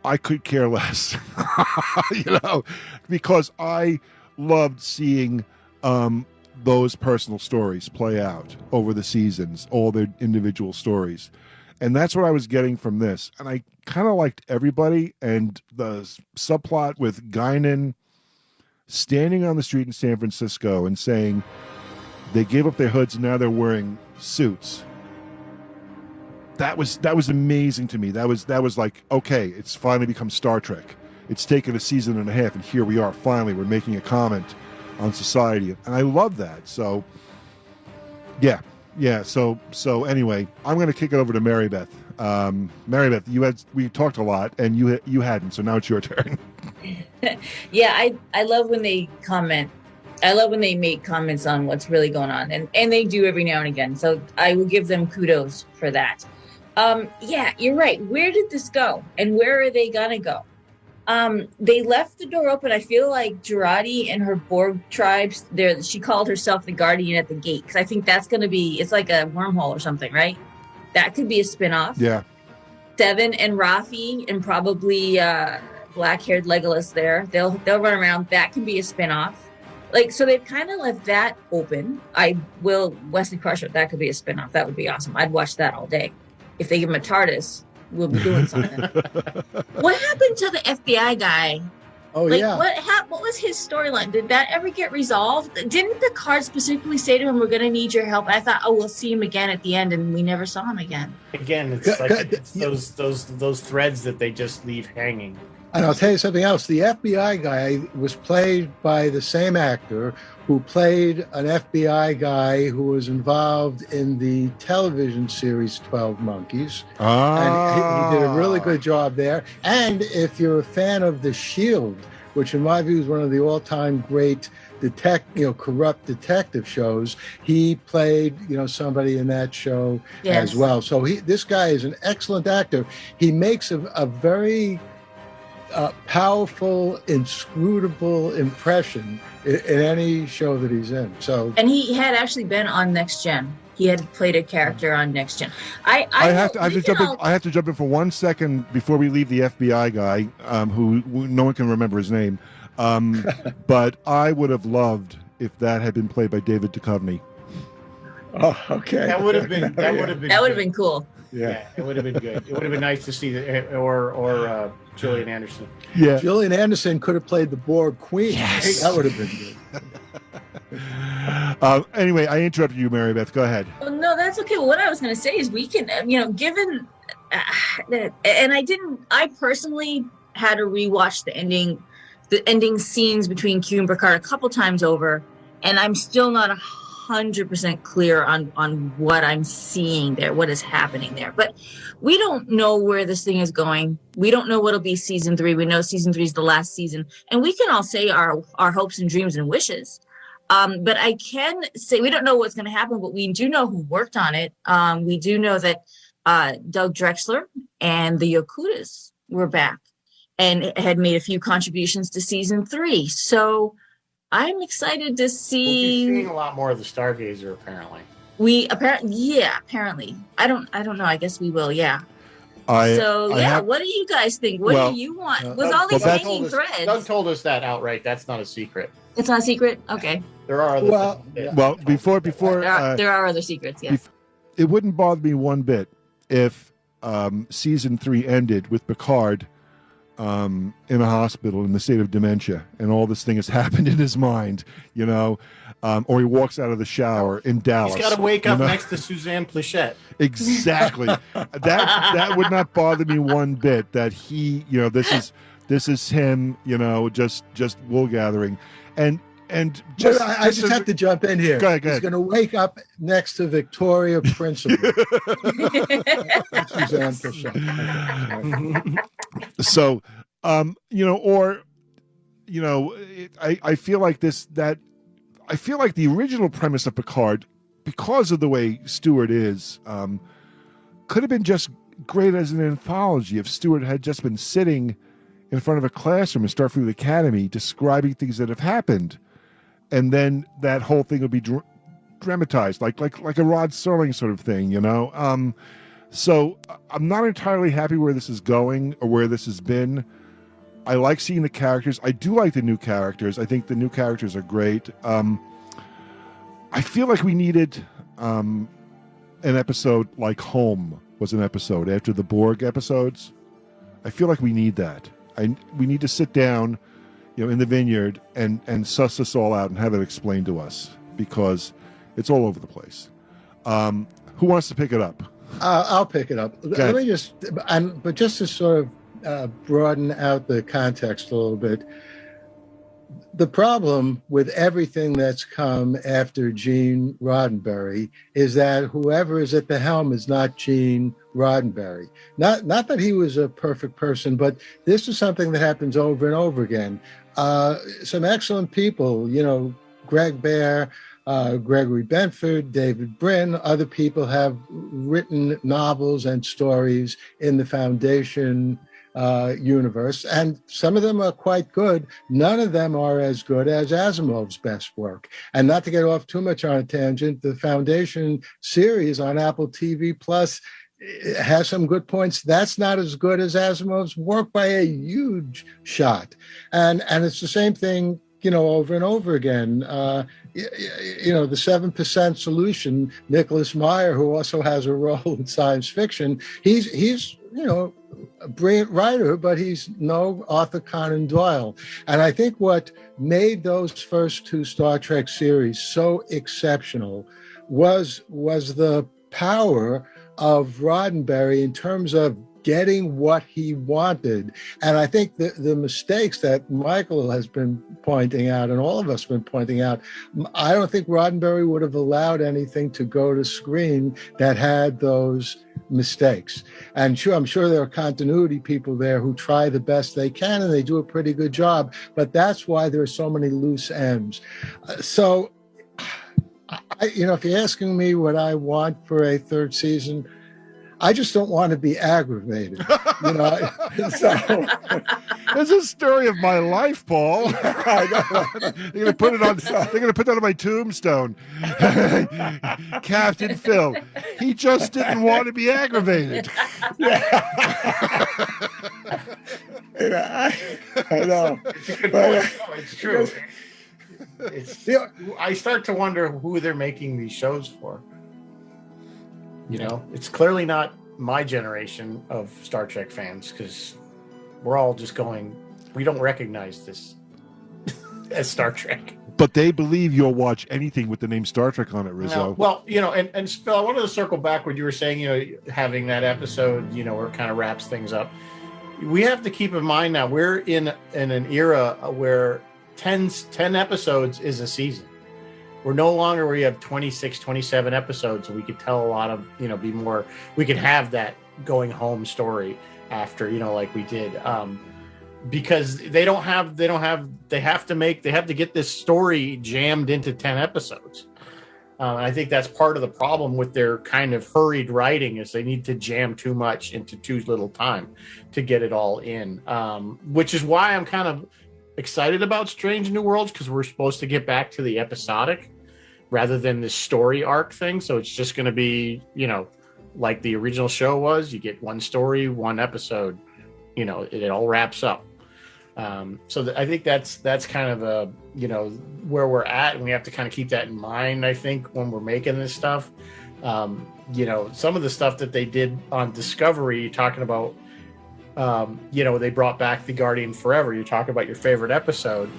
I could care less, because I loved seeing those personal stories play out over the seasons, all their individual stories. And that's what I was getting from this. And I kind of liked everybody, and the subplot with Guinan standing on the street in San Francisco and saying they gave up their hoods and now they're wearing suits. That was amazing to me. That was like, okay, it's finally become Star Trek. It's taken a season and a half, and here we are. Finally, we're making a comment on society, and I love that. So, yeah. So anyway, I'm going to kick it over to MaryBeth. MaryBeth, we talked a lot, and you hadn't. So now it's your turn. Yeah, I love when they comment. I love when they make comments on what's really going on, and they do every now and again. So I will give them kudos for that. Yeah, you're right. Where did this go? And where are they going to go? They left the door open. I feel like Jurati and her Borg tribes, she called herself the Guardian at the Gate, because I think that's going to be, it's like a wormhole or something, right? That could be a spinoff. Yeah. Seven and Rafi and probably black-haired Legolas there. They'll run around. That could be a spinoff. like, so they've kind of left that open. Wesley Crusher, that could be a spinoff. That would be awesome. I'd watch that all day. If they give him a TARDIS, we'll be doing something. What happened to the FBI guy? Oh, like, yeah. What was his storyline? Did that ever get resolved? Didn't Picard specifically say to him, "We're going to need your help"? I thought, we'll see him again at the end, and we never saw him again. Again, it's those threads that they just leave hanging. And I'll tell you something else. The FBI guy was played by the same actor who played an FBI guy who was involved in the television series 12 Monkeys. And he did a really good job there. And if you're a fan of The Shield, which in my view is one of the all-time great corrupt detective shows, he played, somebody in that show as well. So this guy is an excellent actor. He makes a very powerful, inscrutable impression in any show that he's in. So, and he had actually been on Next Gen. He had played a character on Next Gen. I have to jump in for 1 second before we leave the FBI guy, who no one can remember his name. But I would have loved if that had been played by David Duchovny. Oh, okay. That would have been cool. Yeah, it would have been good. It would have been nice to see or Gillian Anderson. Yeah, Gillian Anderson could have played the Borg Queen. Yes, that would have been good. Anyway, I interrupted you, MaryBeth. Go ahead. Oh, no, that's okay. Well, what I was going to say is we can, given, and I personally had to rewatch the ending scenes between Q and Picard a couple times over, and I'm still not 100% clear on what I'm seeing there, what is happening there. But we don't know where this thing is going. We don't know what'll be season 3. We know season 3 is the last season, and we can all say our hopes and dreams and wishes. But I can say we don't know what's going to happen, but we do know who worked on it. We do know that Doug Drexler and the Yokudas were back and had made a few contributions to season 3. So I'm excited to see. We'll be seeing a lot more of the Stargazer, apparently. Apparently. I don't know. I guess we will. Yeah. What do you guys think? What do you want? With all these hanging threads. Doug told us that outright. That's not a secret. It's not a secret? Okay. There are other things. Before there are other secrets, yes. It wouldn't bother me one bit if season 3 ended with Picard in a hospital in the state of dementia, and all this thing has happened in his mind, or he walks out of the shower in Dallas. He's got to wake up next to Suzanne Plachette. Exactly. that would not bother me one bit. That he, this is him, just wool gathering, and just. I just have to jump in here. Go ahead. He's going to wake up next to Victoria Principal. Suzanne Plachette. So, I feel like I feel like the original premise of Picard, because of the way Stewart is, could have been just great as an anthology if Stewart had just been sitting in front of a classroom in Starfleet Academy describing things that have happened, and then that whole thing would be dramatized, like a Rod Serling sort of thing, So I'm not entirely happy where this is going or where this has been. I like seeing the characters. I do like the new characters. I think the new characters are great. I feel like we needed an episode like Home was an episode after the Borg episodes. I feel like we need that. We need to sit down, in the vineyard and suss this all out and have it explained to us, because it's all over the place. Who wants to pick it up? I'll pick it up. Let me just to sort of broaden out the context a little bit. The problem with everything that's come after Gene Roddenberry is that whoever is at the helm is not Gene Roddenberry. Not that he was a perfect person, but this is something that happens over and over again. Some excellent people, Greg Bear, Gregory Benford, David Brin, other people have written novels and stories in the Foundation universe, and some of them are quite good. None of them are as good as Asimov's best work. And not to get off too much on a tangent, the Foundation series on Apple TV Plus has some good points. That's not as good as Asimov's work by a huge shot. And it's the same thing over and over again. The 7% Solution, Nicholas Meyer, who also has a role in science fiction, he's a brilliant writer, but he's no Arthur Conan Doyle. And I think what made those first two Star Trek series so exceptional was the power of Roddenberry in terms of getting what he wanted. And I think the mistakes that Michael has been pointing out and all of us have been pointing out, I don't think Roddenberry would have allowed anything to go to screen that had those mistakes. And I'm sure there are continuity people there who try the best they can, and they do a pretty good job. But that's why there are so many loose ends. So, if you're asking me what I want for a third season, I just don't want to be aggravated. So it's a story of my life, Paul. They're gonna put it on. They're gonna put that on my tombstone. Captain Phil. He just didn't want to be aggravated. I know. It's a good point. It's true. I start to wonder who they're making these shows for. It's clearly not my generation of Star Trek fans, because we're all just going, we don't recognize this as Star Trek. But they believe you'll watch anything with the name Star Trek on it, Rizzo. No. Well, and Phil, I wanted to circle back what you were saying, having that episode, where it kind of wraps things up. We have to keep in mind now, we're in an era where 10 episodes is a season. We're no longer where you have 26, 27 episodes, and we could tell a lot of, we could have that going home story after, like we did. Because they have to get this story jammed into 10 episodes. I think that's part of the problem with their kind of hurried writing, is they need to jam too much into too little time to get it all in. Which is why I'm kind of excited about Strange New Worlds, because we're supposed to get back to the episodic rather than this story arc thing. So it's just going to be, like the original show was. You get one story, one episode, it all wraps up. So I think that's kind of where we're at, and we have to kind of keep that in mind, I think, when we're making this stuff. Some of the stuff that they did on Discovery, you're talking about, they brought back the Guardian Forever. You talk about your favorite episode.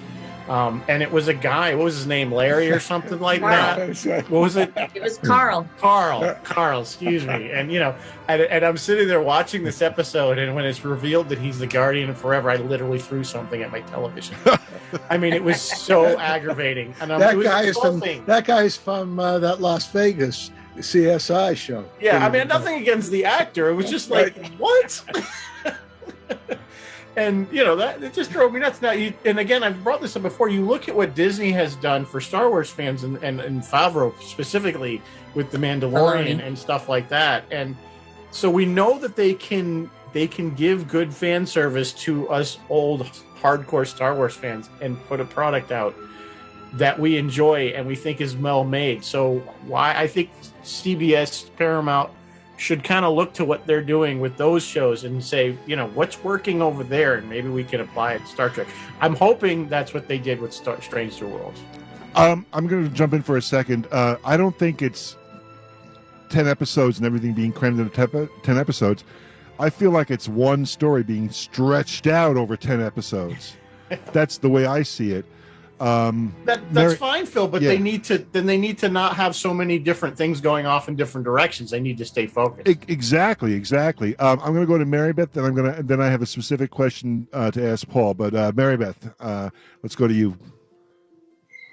And it was a guy, what was his name, Larry or something like that? What was it? It was Carl. Carl, excuse me. And, and I'm sitting there watching this episode, and when it's revealed that he's the Guardian Forever, I literally threw something at my television. I mean, it was so aggravating. And that guy is from that Las Vegas CSI show. Yeah, I mean, nothing against the actor. It was just like, what? And, that it just drove me nuts. Now, and again, I've brought this up before. You look at what Disney has done for Star Wars fans and Favreau specifically with The Mandalorian and stuff like that. And so we know that they can give good fan service to us old hardcore Star Wars fans and put a product out that we enjoy and we think is well made. So why I think CBS, Paramount should kind of look to what they're doing with those shows and say, what's working over there, and maybe we can apply it to Star Trek. I'm hoping that's what they did with Strange New Worlds. I'm going to jump in for a second. I don't think it's 10 episodes and everything being crammed into 10 episodes. I feel like it's one story being stretched out over 10 episodes. That's the way I see it. That's fine, Phil, but they need to not have so many different things going off in different directions. They need to stay focused. Exactly. I'm going to go to MaryBeth, and then I have a specific question to ask Paul. But MaryBeth, let's go to you.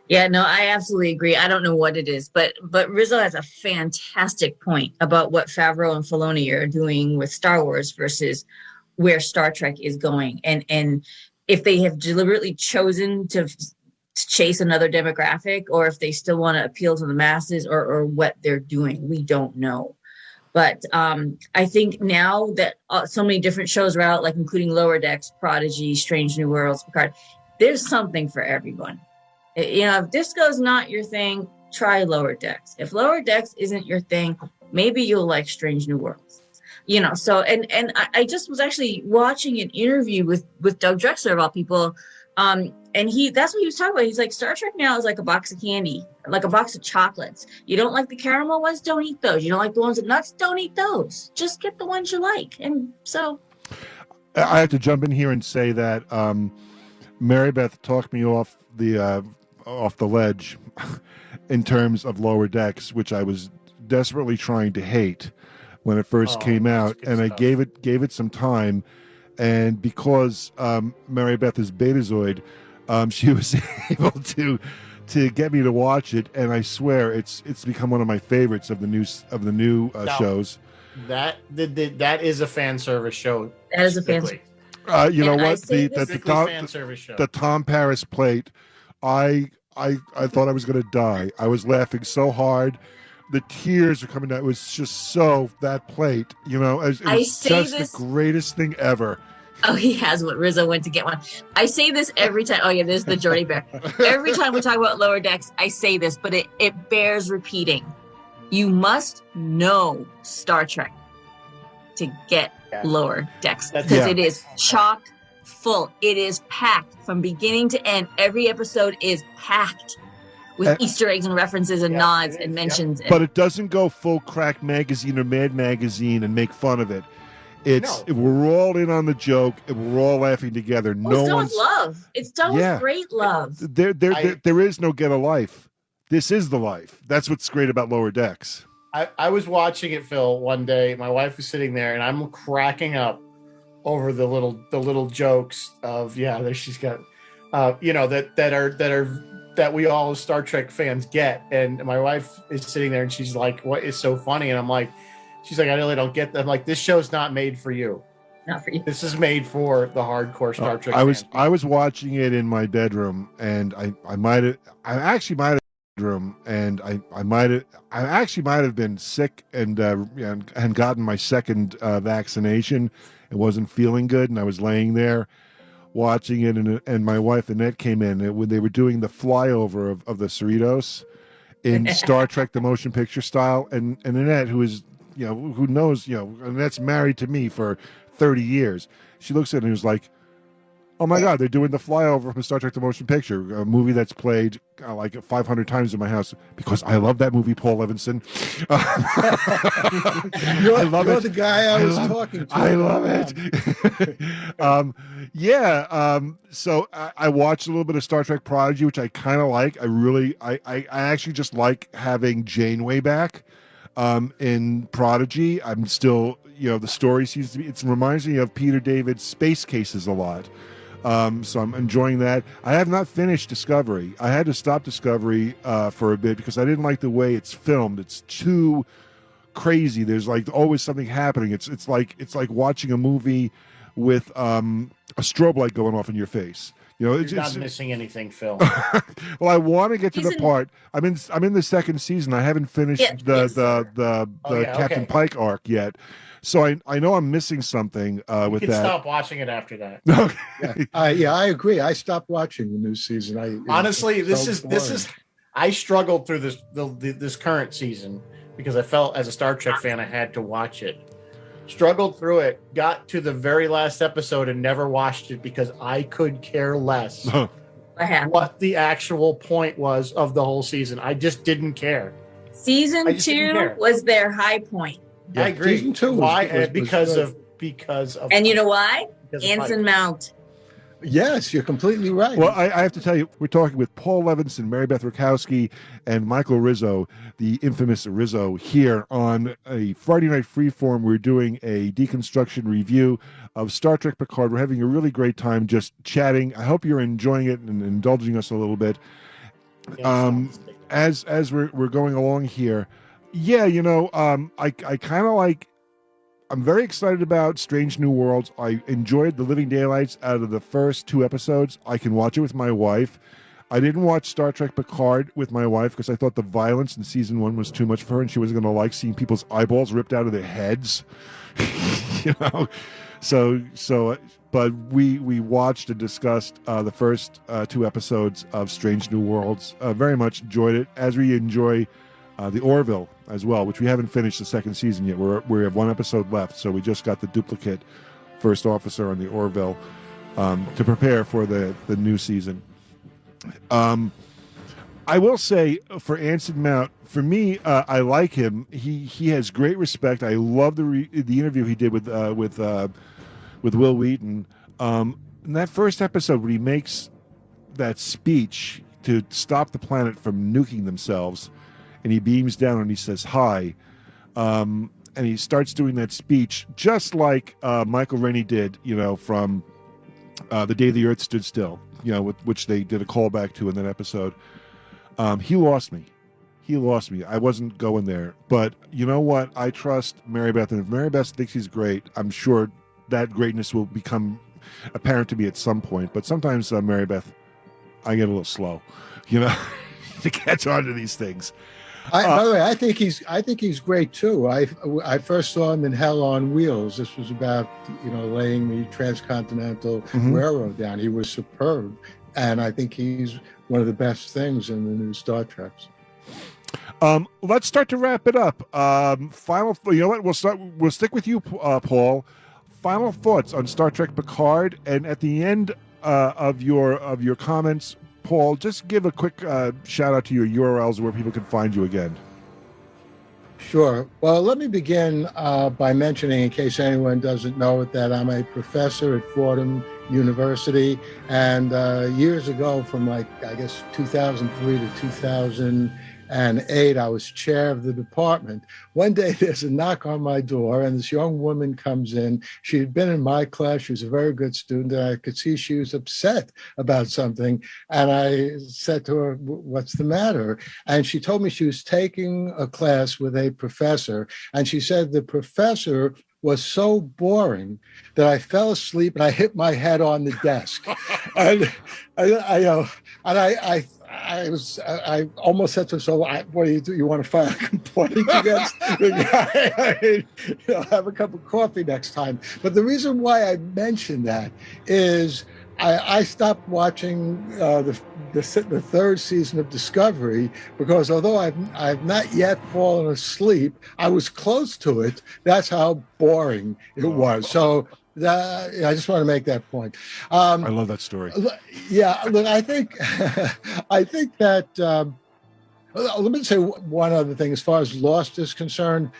Yeah, no, I absolutely agree. I don't know what it is, but Rizzo has a fantastic point about what Favreau and Filoni are doing with Star Wars versus where Star Trek is going, and if they have deliberately chosen to chase another demographic, or if they still want to appeal to the masses, or what they're doing, we don't know. But I think now that so many different shows are out, like including Lower Decks, Prodigy, Strange New Worlds, Picard, there's something for everyone. If Disco's not your thing, try Lower Decks. If Lower Decks isn't your thing, maybe you'll like Strange New Worlds. So and I just was actually watching an interview with Doug Drexler, of all people, And that's what he was talking about. He's like, Star Trek now is like a box of candy, like a box of chocolates. You don't like the caramel ones, don't eat those. You don't like the ones with nuts, don't eat those. Just get the ones you like. And so I have to jump in here and say that MaryBeth talked me off the ledge in terms of Lower Decks, which I was desperately trying to hate when it first came out, and I gave it some time. And because MaryBeth is Betazoid, she was able to get me to watch it, and I swear it's become one of my favorites of the new shows. That is a fan service show. That is a fan service. You know what? The Tom Paris plate. I thought I was going to die. I was laughing so hard. The tears are coming down. It was just that plate, it was just the greatest thing ever. Oh, he has what Rizzo went to get one. I say this every time. Oh, yeah, there's the Jordy Bear. Every time we talk about Lower Decks, I say this, but it bears repeating. You must know Star Trek to get Lower Decks, because it is chock full. It is packed from beginning to end. Every episode is packed with Easter eggs and references and nods and mentions. But it doesn't go full Crack Magazine or Mad Magazine and make fun of it. We're all in on the joke, and we're all laughing together. It's done with love. It's done with great love. There is no get a life. This is the life. That's what's great about Lower Decks. I was watching it, Phil, one day. My wife was sitting there, and I'm cracking up over the little jokes of there she's got, that we all as Star Trek fans get. And my wife is sitting there, and she's like, "What is so funny?" And I'm like. She's like, I really don't get that. I'm like, this show's not made for you. Not for you. This is made for the hardcore Star Trek. I was watching it in my bedroom, and I actually might have been sick and gotten my second vaccination. It wasn't feeling good, and I was laying there watching it, and my wife Annette came in when they were doing the flyover of the Cerritos in Star Trek the motion picture style, and Annette, who is who knows, and that's married to me for 30 years. She looks at it and was like, oh my God, they're doing the flyover from Star Trek the Motion Picture, a movie that's played like 500 times in my house, because I love that movie, Paul Levinson. You're the guy I was talking to. I love it. So I watched a little bit of Star Trek Prodigy, which I kind of like. I actually just like having Janeway back. In Prodigy, I'm still, the story seems to be, it reminds me of Peter David's Space Cases a lot. So I'm enjoying that. I have not finished Discovery. I had to stop Discovery for a bit because I didn't like the way it's filmed. It's too crazy. There's like always something happening. It's like watching a movie with a strobe light going off in your face. You're not missing anything, Phil. Well, I want to get to the part. I'm in the second season. I haven't finished the Captain Pike arc yet, so I know I'm missing something with that. Stop watching it after that. Okay. I agree. I stopped watching the new season. Honestly, this is. I struggled through this current season because I felt as a Star Trek fan I had to watch it. Struggled through it, got to the very last episode and never watched it because I could care less what the actual point was of the whole season. I just didn't care. Season 2 was their high point. Yeah, I agree. Season 2 why? Because of. And you know why? Anson Mount. Yes, you're completely right. Well, I have to tell you, we're talking with Paul Levinson, MaryBeth Ritkouski, and Michael Rizzo, the infamous Rizzo, here on a Friday Night Freeform. We're doing a deconstruction review of Star Trek Picard. We're having a really great time just chatting. I hope you're enjoying it and indulging us a little bit. As we're going along here, I kind of like. I'm very excited about Strange New Worlds. I enjoyed The Living Daylights out of the first 2 episodes. I can watch it with my wife. I didn't watch Star Trek Picard with my wife because I thought the violence in season 1 was too much for her, and she wasn't going to like seeing people's eyeballs ripped out of their heads. But we watched and discussed the first 2 episodes of Strange New Worlds. Very much enjoyed it, as we enjoy the Orville as well, which we haven't finished the second season yet. We have 1 episode left, so we just got the duplicate first officer on the Orville. to prepare for the new season. I will say for Anson Mount, for me, I like him. He has great respect. I love the interview he did with Will Wheaton. In that first episode, when he makes that speech to stop the planet from nuking themselves, and he beams down and he says hi, and he starts doing that speech just like Michael Rennie did, from The Day the Earth Stood Still, which they did a callback to in that episode. He lost me. I wasn't going there. But you know what? I trust MaryBeth, and if MaryBeth thinks he's great, I'm sure that greatness will become apparent to me at some point. But sometimes, MaryBeth, I get a little slow, to catch on to these things. By the way, I think he's great too. I first saw him in Hell on Wheels. This was about laying the transcontinental railroad down. He was superb, and I think he's one of the best things in the new Star Treks. Let's start to wrap it up. Final, we'll stick with you, Paul. Final thoughts on Star Trek Picard, and at the end of your comments, Paul, just give a quick shout out to your URLs where people can find you again. Sure. Well, let me begin by mentioning, in case anyone doesn't know it, that I'm a professor at Fordham University, and years ago, from 2003 to 2008, I was chair of the department. One day there's a knock on my door, and this young woman comes in. She had been in my class. She was a very good student, and I could see she was upset about something. And I said to her, "What's the matter?" And she told me she was taking a class with a professor, and she said the professor was so boring that I fell asleep and I hit my head on the desk. And I almost said to her, "So what do? You want to file a complaint against the guy? Have a cup of coffee next time." But the reason why I mentioned that is I stopped watching the third season of Discovery because although I've not yet fallen asleep, I was close to it. That's how boring it was. So I just want to make that point. I love that story. Yeah, look, I think that. Let me say one other thing as far as Lost is concerned.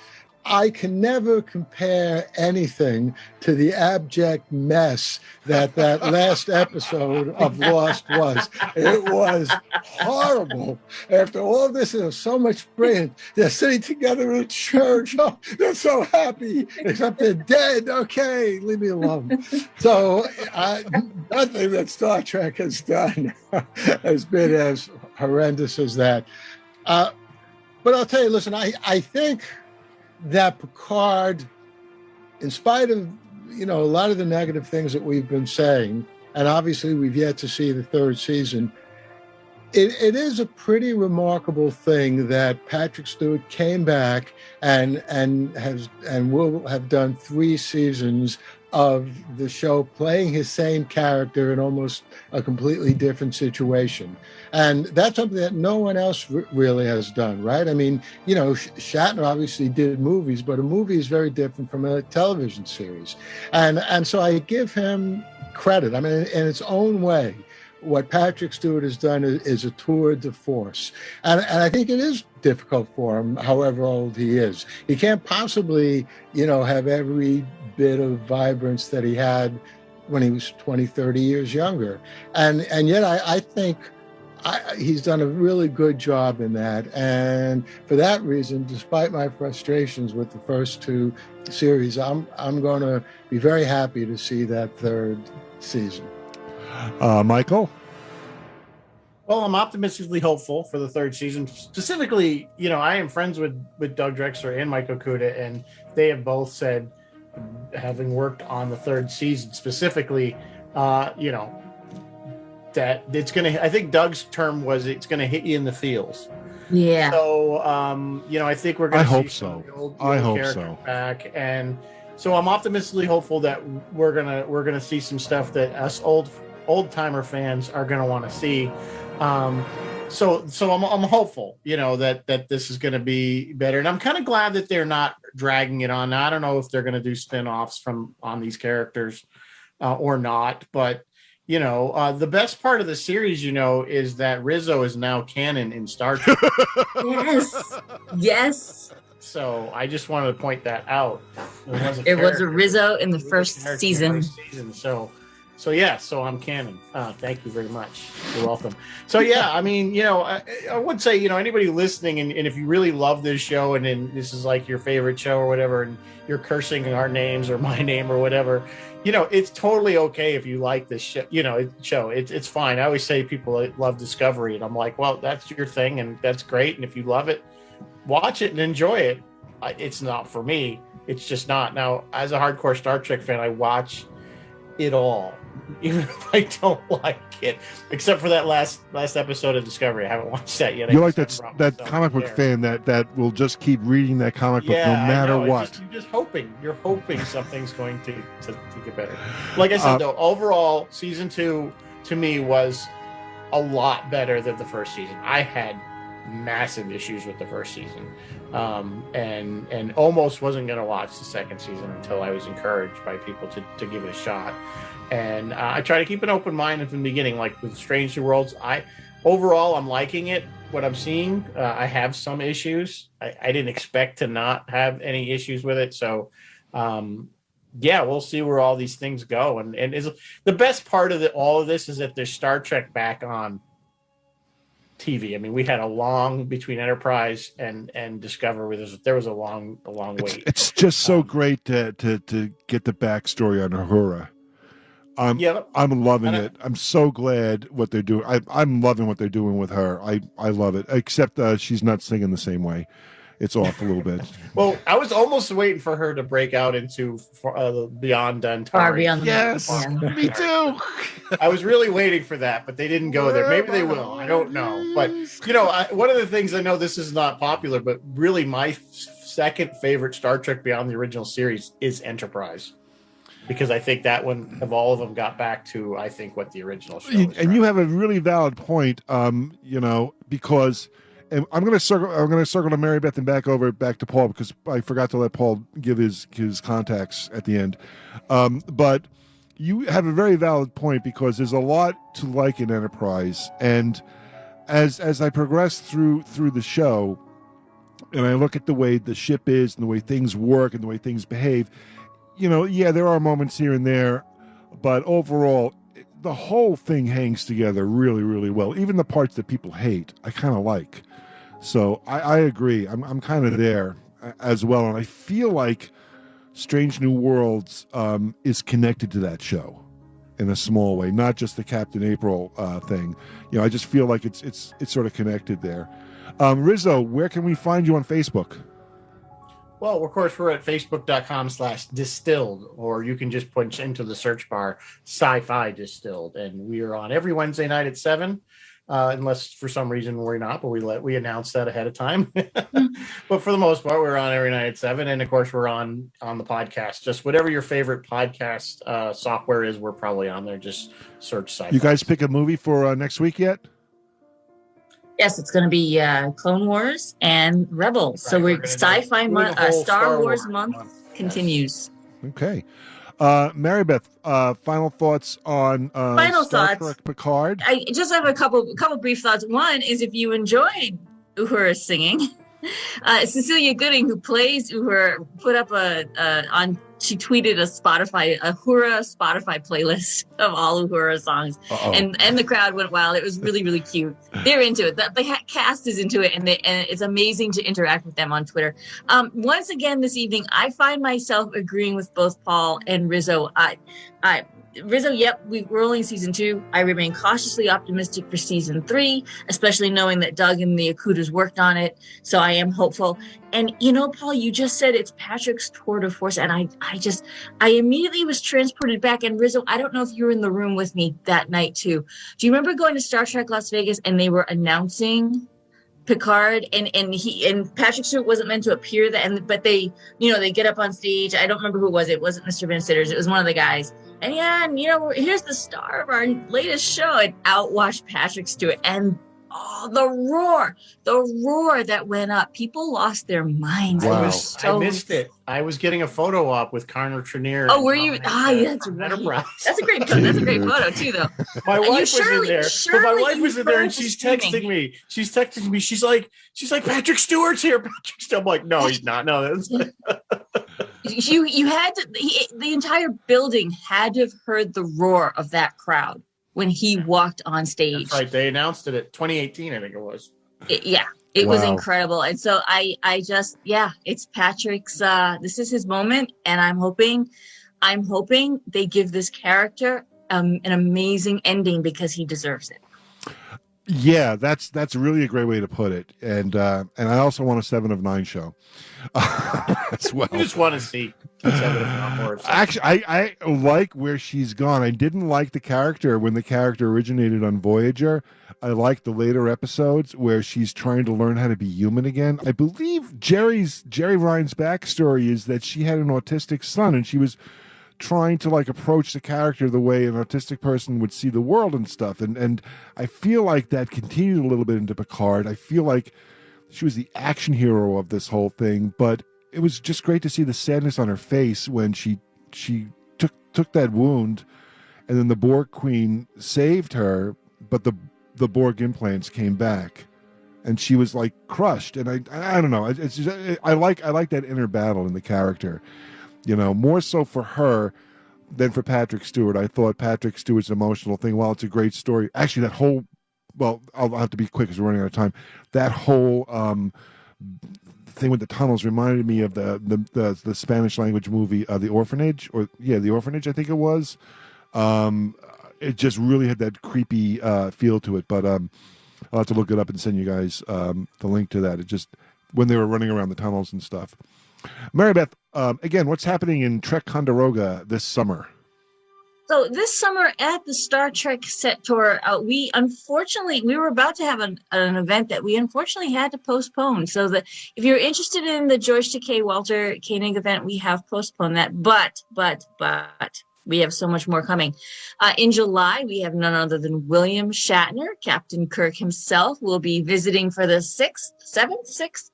I can never compare anything to the abject mess that last episode of Lost was. It was horrible. After all this, there was so much brilliant. They're sitting together in church. Oh, they're so happy, except they're dead. Okay, leave me alone. So nothing that Star Trek has done has been as horrendous as that. But I'll tell you, listen, I think that Picard, in spite of a lot of the negative things that we've been saying, and obviously we've yet to see the third season, it is a pretty remarkable thing that Patrick Stewart came back and will have done 3 seasons of the show playing his same character in almost a completely different situation. And that's something that no one else really has done, right? I mean, Shatner obviously did movies, but a movie is very different from a television series. And so I give him credit. I mean, in its own way, what Patrick Stewart has done is a tour de force. And I think it is difficult for him, however old he is. He can't possibly, have every bit of vibrance that he had when he was 20, 30 years younger. And yet I think he's done a really good job in that. And for that reason, despite my frustrations with the first 2 series, I'm going to be very happy to see that third season. Michael? Well, I'm optimistically hopeful for the third season. Specifically, I am friends with Doug Drexler and Mike Okuda, and they have both said, having worked on the third season specifically, that it's going to, I think Doug's term was, it's going to hit you in the feels. Yeah. So, I think we're going to see some of the old characters back. And so I'm optimistically hopeful that we're going to see some stuff that us old timer fans are going to want to see. So I'm hopeful, that this is going to be better. And I'm kind of glad that they're not dragging it on. Now, I don't know if they're going to do spin-offs on these characters, or not. But the best part of the series, is that Rizzo is now canon in Star Trek. Yes. So I just wanted to point that out. It was a Rizzo in the first season. So I'm canon. Thank you very much. You're welcome. So yeah, I mean, I would say, anybody listening, and if you really love this show, and then this is like your favorite show or whatever, and you're cursing our names or my name or whatever, it's totally okay if you like this show. It's fine. I always say people love Discovery, and I'm like, well, that's your thing, and that's great. And if you love it, watch it and enjoy it. It's not for me. It's just not. Now, as a hardcore Star Trek fan, I watch it all, even if I don't like it, except for that last episode of Discovery. I haven't watched that yet. You're like that comic book fan that will just keep reading that comic book no matter what. You're just hoping. You're hoping something's going to get better. Like I said, though, overall, season 2 to me was a lot better than the first season. I had massive issues with the first season, and almost wasn't going to watch the second season until I was encouraged by people to give it a shot. And I try to keep an open mind from the beginning. Like with Strange New Worlds, I'm liking it, what I'm seeing. I have some issues. I didn't expect to not have any issues with it. So we'll see where all these things go. And is the best part of all of this is that there's Star Trek back on TV. I mean, we had a long between Enterprise and Discovery. There was a long wait. It's just so great to get the backstory on Uhura. I'm loving it. I'm so glad what they're doing. I'm loving what they're doing with her. I love it. Except she's not singing the same way. It's off a little bit. Well, I was almost waiting for her to break out into Beyond Dantari. Yes, me too. I was really waiting for that, but they didn't go there. Maybe they will. I don't know. But, one of the things, I know this is not popular, but really my second favorite Star Trek beyond the original series is Enterprise. Because I think that one of all of them got back to, I think, what the original show is. And you have a really valid point, because... And I'm going to circle to MaryBeth and back to Paul, because I forgot to let Paul give his contacts at the end. But you have a very valid point, because there's a lot to like in Enterprise. And as I progress through the show, and I look at the way the ship is and the way things work and the way things behave, there are moments here and there, but overall, the whole thing hangs together really, really well. Even the parts that people hate, I kind of like. So I agree. I'm kind of there as well. And I feel like Strange New Worlds is connected to that show in a small way, not just the Captain April thing. I just feel like it's sort of connected there. Rizzo, where can we find you on Facebook? Well, of course, we're at facebook.com/distilled, or you can just punch into the search bar Sci-Fi Distilled. And we are on every Wednesday night at 7. Unless for some reason we're not, but we announce that ahead of time. But for the most part, we're on every night at 7, and of course we're on the podcast. Just whatever your favorite podcast software is, we're probably on there. Just search Sci-Fi. You guys pick a movie for next week yet? Yes, it's going to be Clone Wars and Rebels. Right, so we're Sci-Fi month, Star Wars month continues. Yes. Okay. MaryBeth, final thoughts on Star Trek Picard? I just have a couple brief thoughts. One is, if you enjoyed Uhura singing, Cecilia Gooding, who plays Uhura, put up she tweeted a Uhura Spotify playlist of all Uhura songs. And the crowd went wild. It was really, really cute. They're into it. The cast is into it, and it's amazing to interact with them on Twitter. Once again this evening, I find myself agreeing with both Paul and Rizzo. Rizzo, yep, we're only in season 2. I remain cautiously optimistic for season 3, especially knowing that Doug and the Akutas worked on it. So I am hopeful. And Paul, you just said it's Patrick's tour de force, and I immediately was transported back. And Rizzo, I don't know if you were in the room with me that night too. Do you remember going to Star Trek Las Vegas and they were announcing Picard, and Patrick Stewart wasn't meant to appear but they get up on stage. I don't remember who it was. It wasn't Mr. Van Sitters. It was one of the guys. And here's the star of our latest show, and out walked Patrick Stewart. And the roar that went up. People lost their minds. Wow. I missed it. I was getting a photo op with Carner Trenier. Oh, were you? That's right. That's a great photo too, though. My wife was in there. But my wife was in there, and she's texting me. She's like, Patrick Stewart's here. Patrick Stewart. I'm like, no, he's not. No, that's. You had to. The entire building had to have heard the roar of that crowd when he walked on stage. That's right. They announced it at 2018, I think it was. It was incredible. And so I just, it's Patrick's, this is his moment. And I'm hoping they give this character an amazing ending because he deserves it. Yeah, that's really a great way to put it. And I also want a 7 of 9 show as well. You just want to see 7 of 9 more. Actually, I like where she's gone. I didn't like the character when the character originated on Voyager. I like the later episodes where she's trying to learn how to be human again. I believe Jerry Ryan's backstory is that she had an autistic son and she was trying to like approach the character the way an autistic person would see the world and stuff. And I feel like that continued a little bit into Picard. I feel like she was the action hero of this whole thing, but it was just great to see the sadness on her face when she took that wound, and then the Borg Queen saved her, but the Borg implants came back, and she was like crushed. And I don't know. It's just, I like that inner battle in the character, more so for her than for Patrick Stewart. I thought Patrick Stewart's emotional thing, while it's a great story, actually I'll have to be quick because we're running out of time. That whole thing with the tunnels reminded me of the Spanish language movie, The Orphanage, The Orphanage, I think it was. It just really had that creepy feel to it. But I'll have to look it up and send you guys the link to that. It just when they were running around the tunnels and stuff. MaryBeth, again, what's happening in Trek Condoroga this summer? So this summer at the Star Trek set tour, we were about to have an event that we unfortunately had to postpone. So that if you're interested in the George Takei Walter Koenig event, we have postponed that. But we have so much more coming. In July, we have none other than William Shatner, Captain Kirk himself, will be visiting for the sixth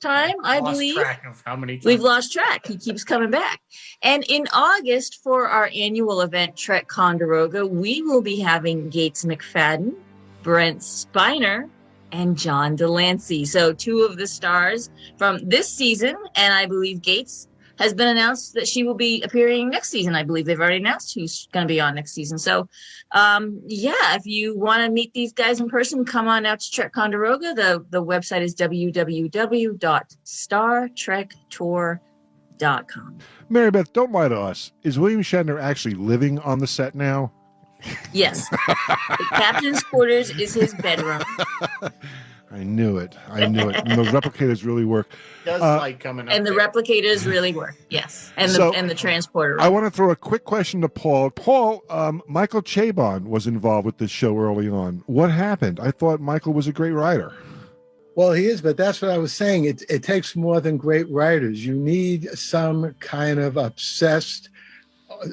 time, I believe. Lost track of how many times. We've lost track. He keeps coming back. And in August, for our annual event, Trek Condoroga, we will be having Gates McFadden, Brent Spiner, and John Delancey. So 2 of the stars from this season, and I believe Gates has been announced that she will be appearing next season. I believe they've already announced who's going to be on next season. So, if you want to meet these guys in person, come on out to Trek Condoroga. The website is www.startrektour.com. MaryBeth, don't lie to us. Is William Shatner actually living on the set now? Yes. The captain's quarters is his bedroom. I knew it. And those replicators really work. Does like coming up and the there. replicators really work. Yes. And the transporter. I want to throw a quick question to Paul. Paul, Michael Chabon was involved with this show early on. What happened? I thought Michael was a great writer. Well, he is, but that's what I was saying. It takes more than great writers. You need some kind of obsessed,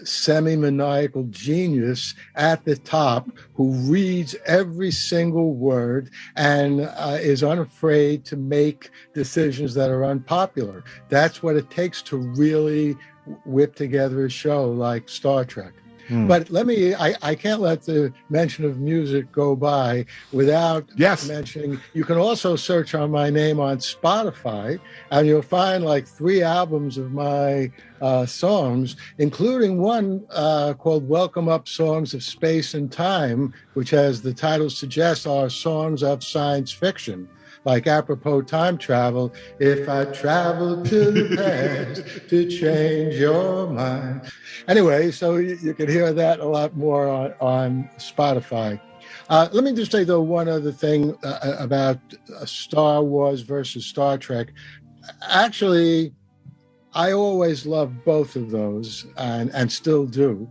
semi-maniacal genius at the top who reads every single word and is unafraid to make decisions that are unpopular. That's what it takes to really whip together a show like Star Trek. But I can't let the mention of music go by without mentioning, you can also search on my name on Spotify, and you'll find like 3 albums of my songs, including one called Welcome Up Songs of Space and Time, which, as the title suggests, are songs of science fiction. Like apropos time travel, if I travel to the past to change your mind. Anyway, so you can hear that a lot more on Spotify. Let me just say, though, one other thing about Star Wars versus Star Trek. Actually, I always loved both of those and still do.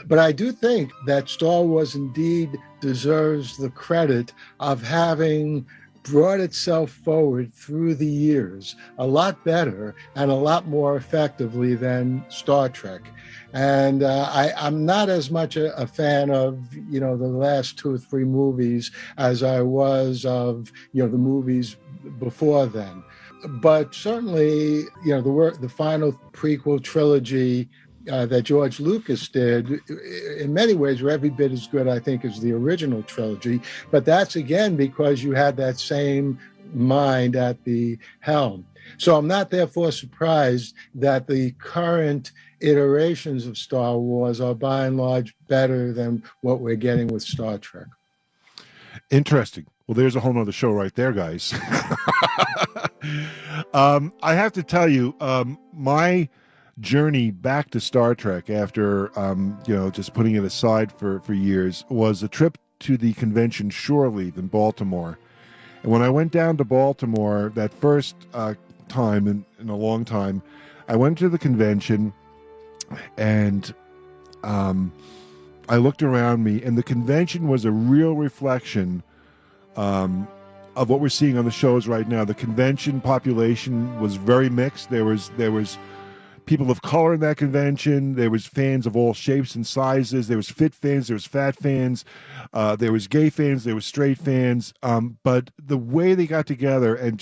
But I do think that Star Wars indeed deserves the credit of having brought itself forward through the years a lot better and a lot more effectively than Star Trek. And I'm not as much a fan of, the last 2 or 3 movies as I was of, the movies before then. But certainly, the final prequel trilogy that George Lucas did, in many ways, were every bit as good, I think, as the original trilogy. But that's, again, because you had that same mind at the helm. So I'm not therefore surprised that the current iterations of Star Wars are by and large better than what we're getting with Star Trek. Interesting. Well, there's a whole nother show right there, guys. I have to tell you, my journey back to Star Trek after, just putting it aside for years, was a trip to the convention Shore Leave in Baltimore. And when I went down to Baltimore that first time in a long time, I went to the convention and I looked around me, and the convention was a real reflection of what we're seeing on the shows right now. The convention population was very mixed. There was people of color in that convention. There was fans of all shapes and sizes. There was fit fans. There was fat fans. There was gay fans. There was straight fans. But the way they got together and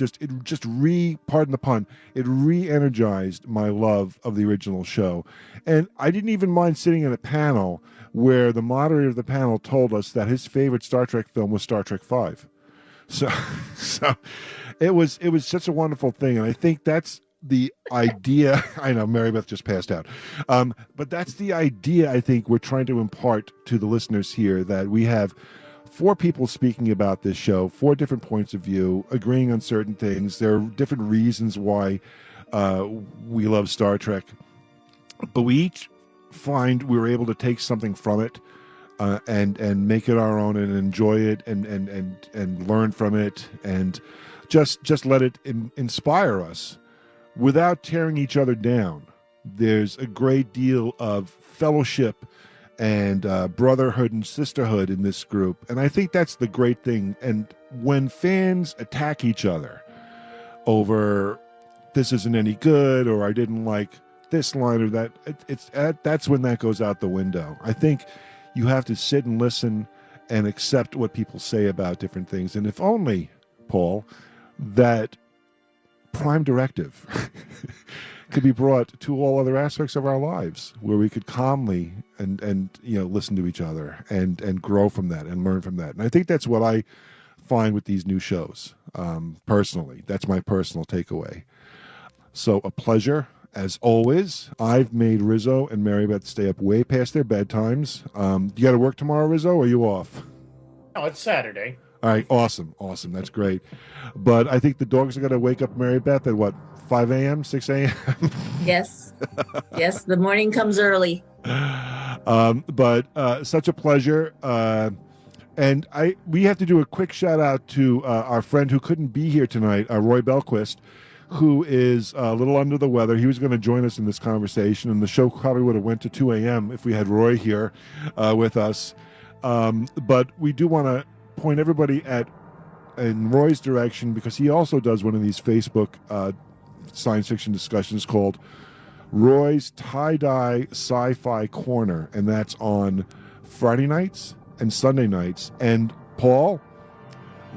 pardon the pun, it re-energized my love of the original show. And I didn't even mind sitting in a panel where the moderator of the panel told us that his favorite Star Trek film was Star Trek V. So it was such a wonderful thing. And I think that's the idea. I know MaryBeth just passed out. But that's the idea I think we're trying to impart to the listeners here, that we have 4 people speaking about this show, 4 different points of view, agreeing on certain things. There are different reasons why we love Star Trek, but we each find we were able to take something from it and make it our own and enjoy it and learn from it and just let it inspire us without tearing each other down. There's a great deal of fellowship and brotherhood and sisterhood in this group, and I think that's the great thing. And when fans attack each other over this isn't any good, or I didn't like this line or that, that's when that goes out the window. I think you have to sit and listen and accept what people say about different things. And if only, Paul, that prime directive could be brought to all other aspects of our lives, where we could calmly and listen to each other and grow from that and learn from that. And I think that's what I find with these new shows. Personally, that's my personal takeaway. So a pleasure. As always, I've made Rizzo and MaryBeth stay up way past their bedtimes. You got to work tomorrow, Rizzo, or are you off? No, it's Saturday. All right, awesome. That's great. But I think the dogs are going to wake up MaryBeth at what, 5 a.m., 6 a.m.? Yes. Yes, the morning comes early. But such a pleasure. And we have to do a quick shout out to our friend who couldn't be here tonight, Roy Belquist, who is a little under the weather. He was going to join us in this conversation, and the show probably would have went to 2 a.m. if we had Roy here with us. But we do want to point everybody in Roy's direction, because he also does one of these Facebook science fiction discussions called Roy's Tie-Dye Sci-Fi Corner, and that's on Friday nights and Sunday nights. And Paul,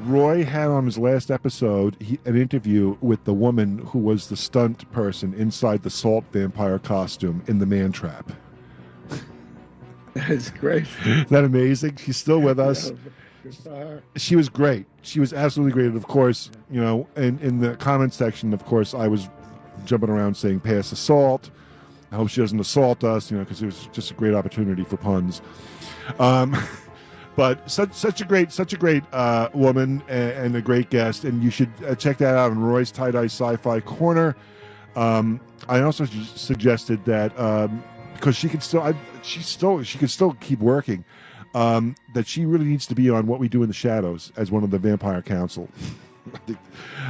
Roy had on his last episode an interview with the woman who was the stunt person inside the salt vampire costume in the Man Trap. That's great. Isn't that amazing? She's still with us. She was great. She was absolutely great. And of course, in the comment section, of course, I was jumping around saying, pass the salt. I hope she doesn't assault us, because it was just a great opportunity for puns. But such a great woman and a great guest, and you should check that out on Roy's Tie-Dye Sci-Fi Corner. I also suggested that because she could still keep working, that she really needs to be on What We Do in the Shadows as one of the Vampire Council.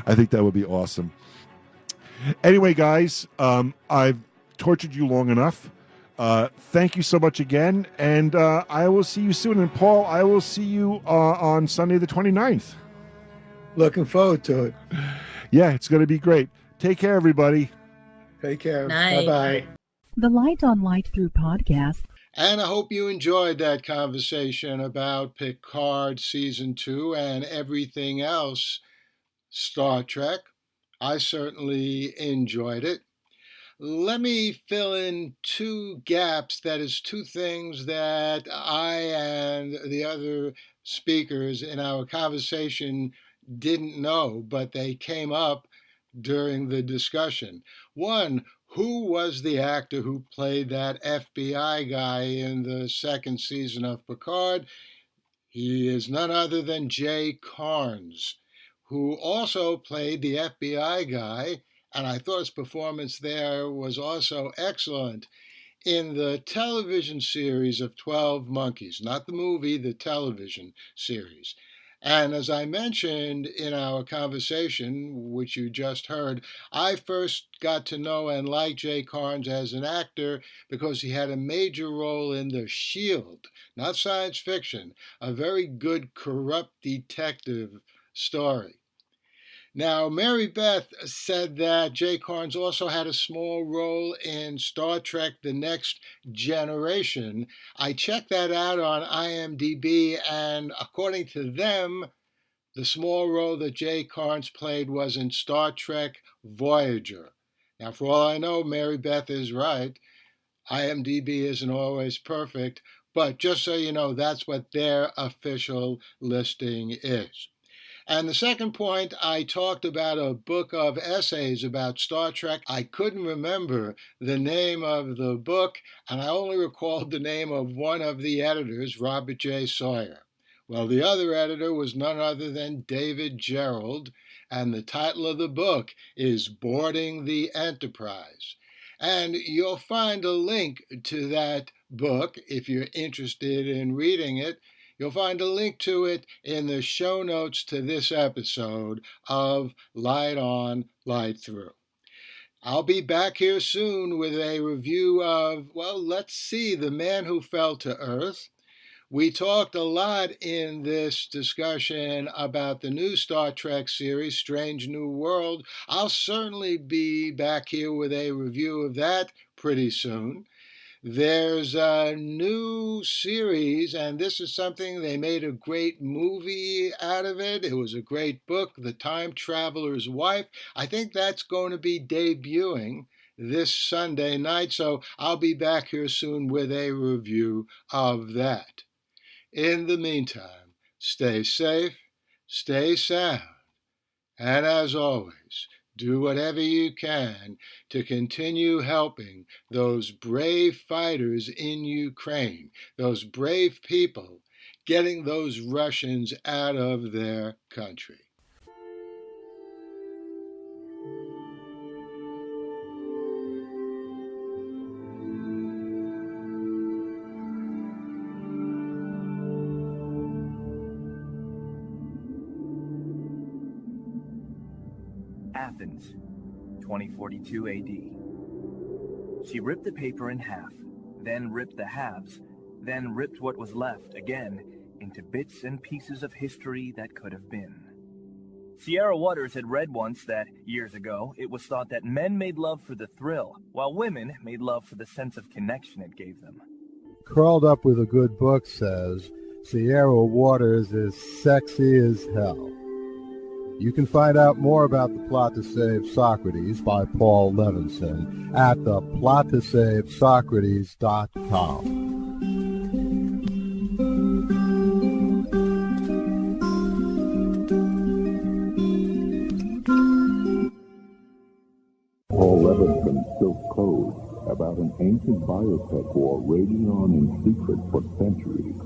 I think that would be awesome. Anyway, guys, I've tortured you long enough. Thank you so much again, and I will see you soon. And Paul, I will see you on Sunday the 29th. Looking forward to it. Yeah, it's going to be great. Take care, everybody. Take care. Night. Bye-bye. The Light on Light Through podcast. And I hope you enjoyed that conversation about Picard Season 2 and everything else Star Trek. I certainly enjoyed it. Let me fill in two gaps, that is, two things that I and the other speakers in our conversation didn't know, but they came up during the discussion. One, who was the actor who played that FBI guy in the second season of Picard? He is none other than Jay Carnes, who also played the FBI guy, and I thought his performance there was also excellent, in the television series of 12 Monkeys, not the movie, the television series. And as I mentioned in our conversation, which you just heard, I first got to know and like Jay Carnes as an actor because he had a major role in The Shield, not science fiction, a very good corrupt detective story. Now, MaryBeth said that Jay Carnes also had a small role in Star Trek The Next Generation. I checked that out on IMDb, and according to them, the small role that Jay Carnes played was in Star Trek Voyager. Now, for all I know, MaryBeth is right. IMDb isn't always perfect, but just so you know, that's what their official listing is. And the second point, I talked about a book of essays about Star Trek. I couldn't remember the name of the book, and I only recalled the name of one of the editors, Robert J. Sawyer. Well, the other editor was none other than David Gerald, and the title of the book is Boarding the Enterprise. And you'll find a link to that book if you're interested in reading it. You'll find a link to it in the show notes to this episode of Light On, Light Through. I'll be back here soon with a review of, well, let's see, The Man Who Fell to Earth. We talked a lot in this discussion about the new Star Trek series, Strange New World. I'll certainly be back here with a review of that pretty soon. There's a new series, and this is something, they made a great movie out of it. It was a great book, The Time Traveler's Wife. I think that's going to be debuting this Sunday night, so I'll be back here soon with a review of that. In the meantime, stay safe, stay sound, and as always, do whatever you can to continue helping those brave fighters in Ukraine, those brave people getting those Russians out of their country. Athens, 2042 AD. She ripped the paper in half, then ripped the halves, then ripped what was left again into bits and pieces of history that could have been. Sierra Waters had read once that, years ago, it was thought that men made love for the thrill, while women made love for the sense of connection it gave them. Curled Up with a Good Book says, Sierra Waters is sexy as hell. You can find out more about The Plot to Save Socrates by Paul Levinson at theplot2savesocrates.com. Paul Levinson Silk Code, about an ancient biotech war raging on in secret for centuries.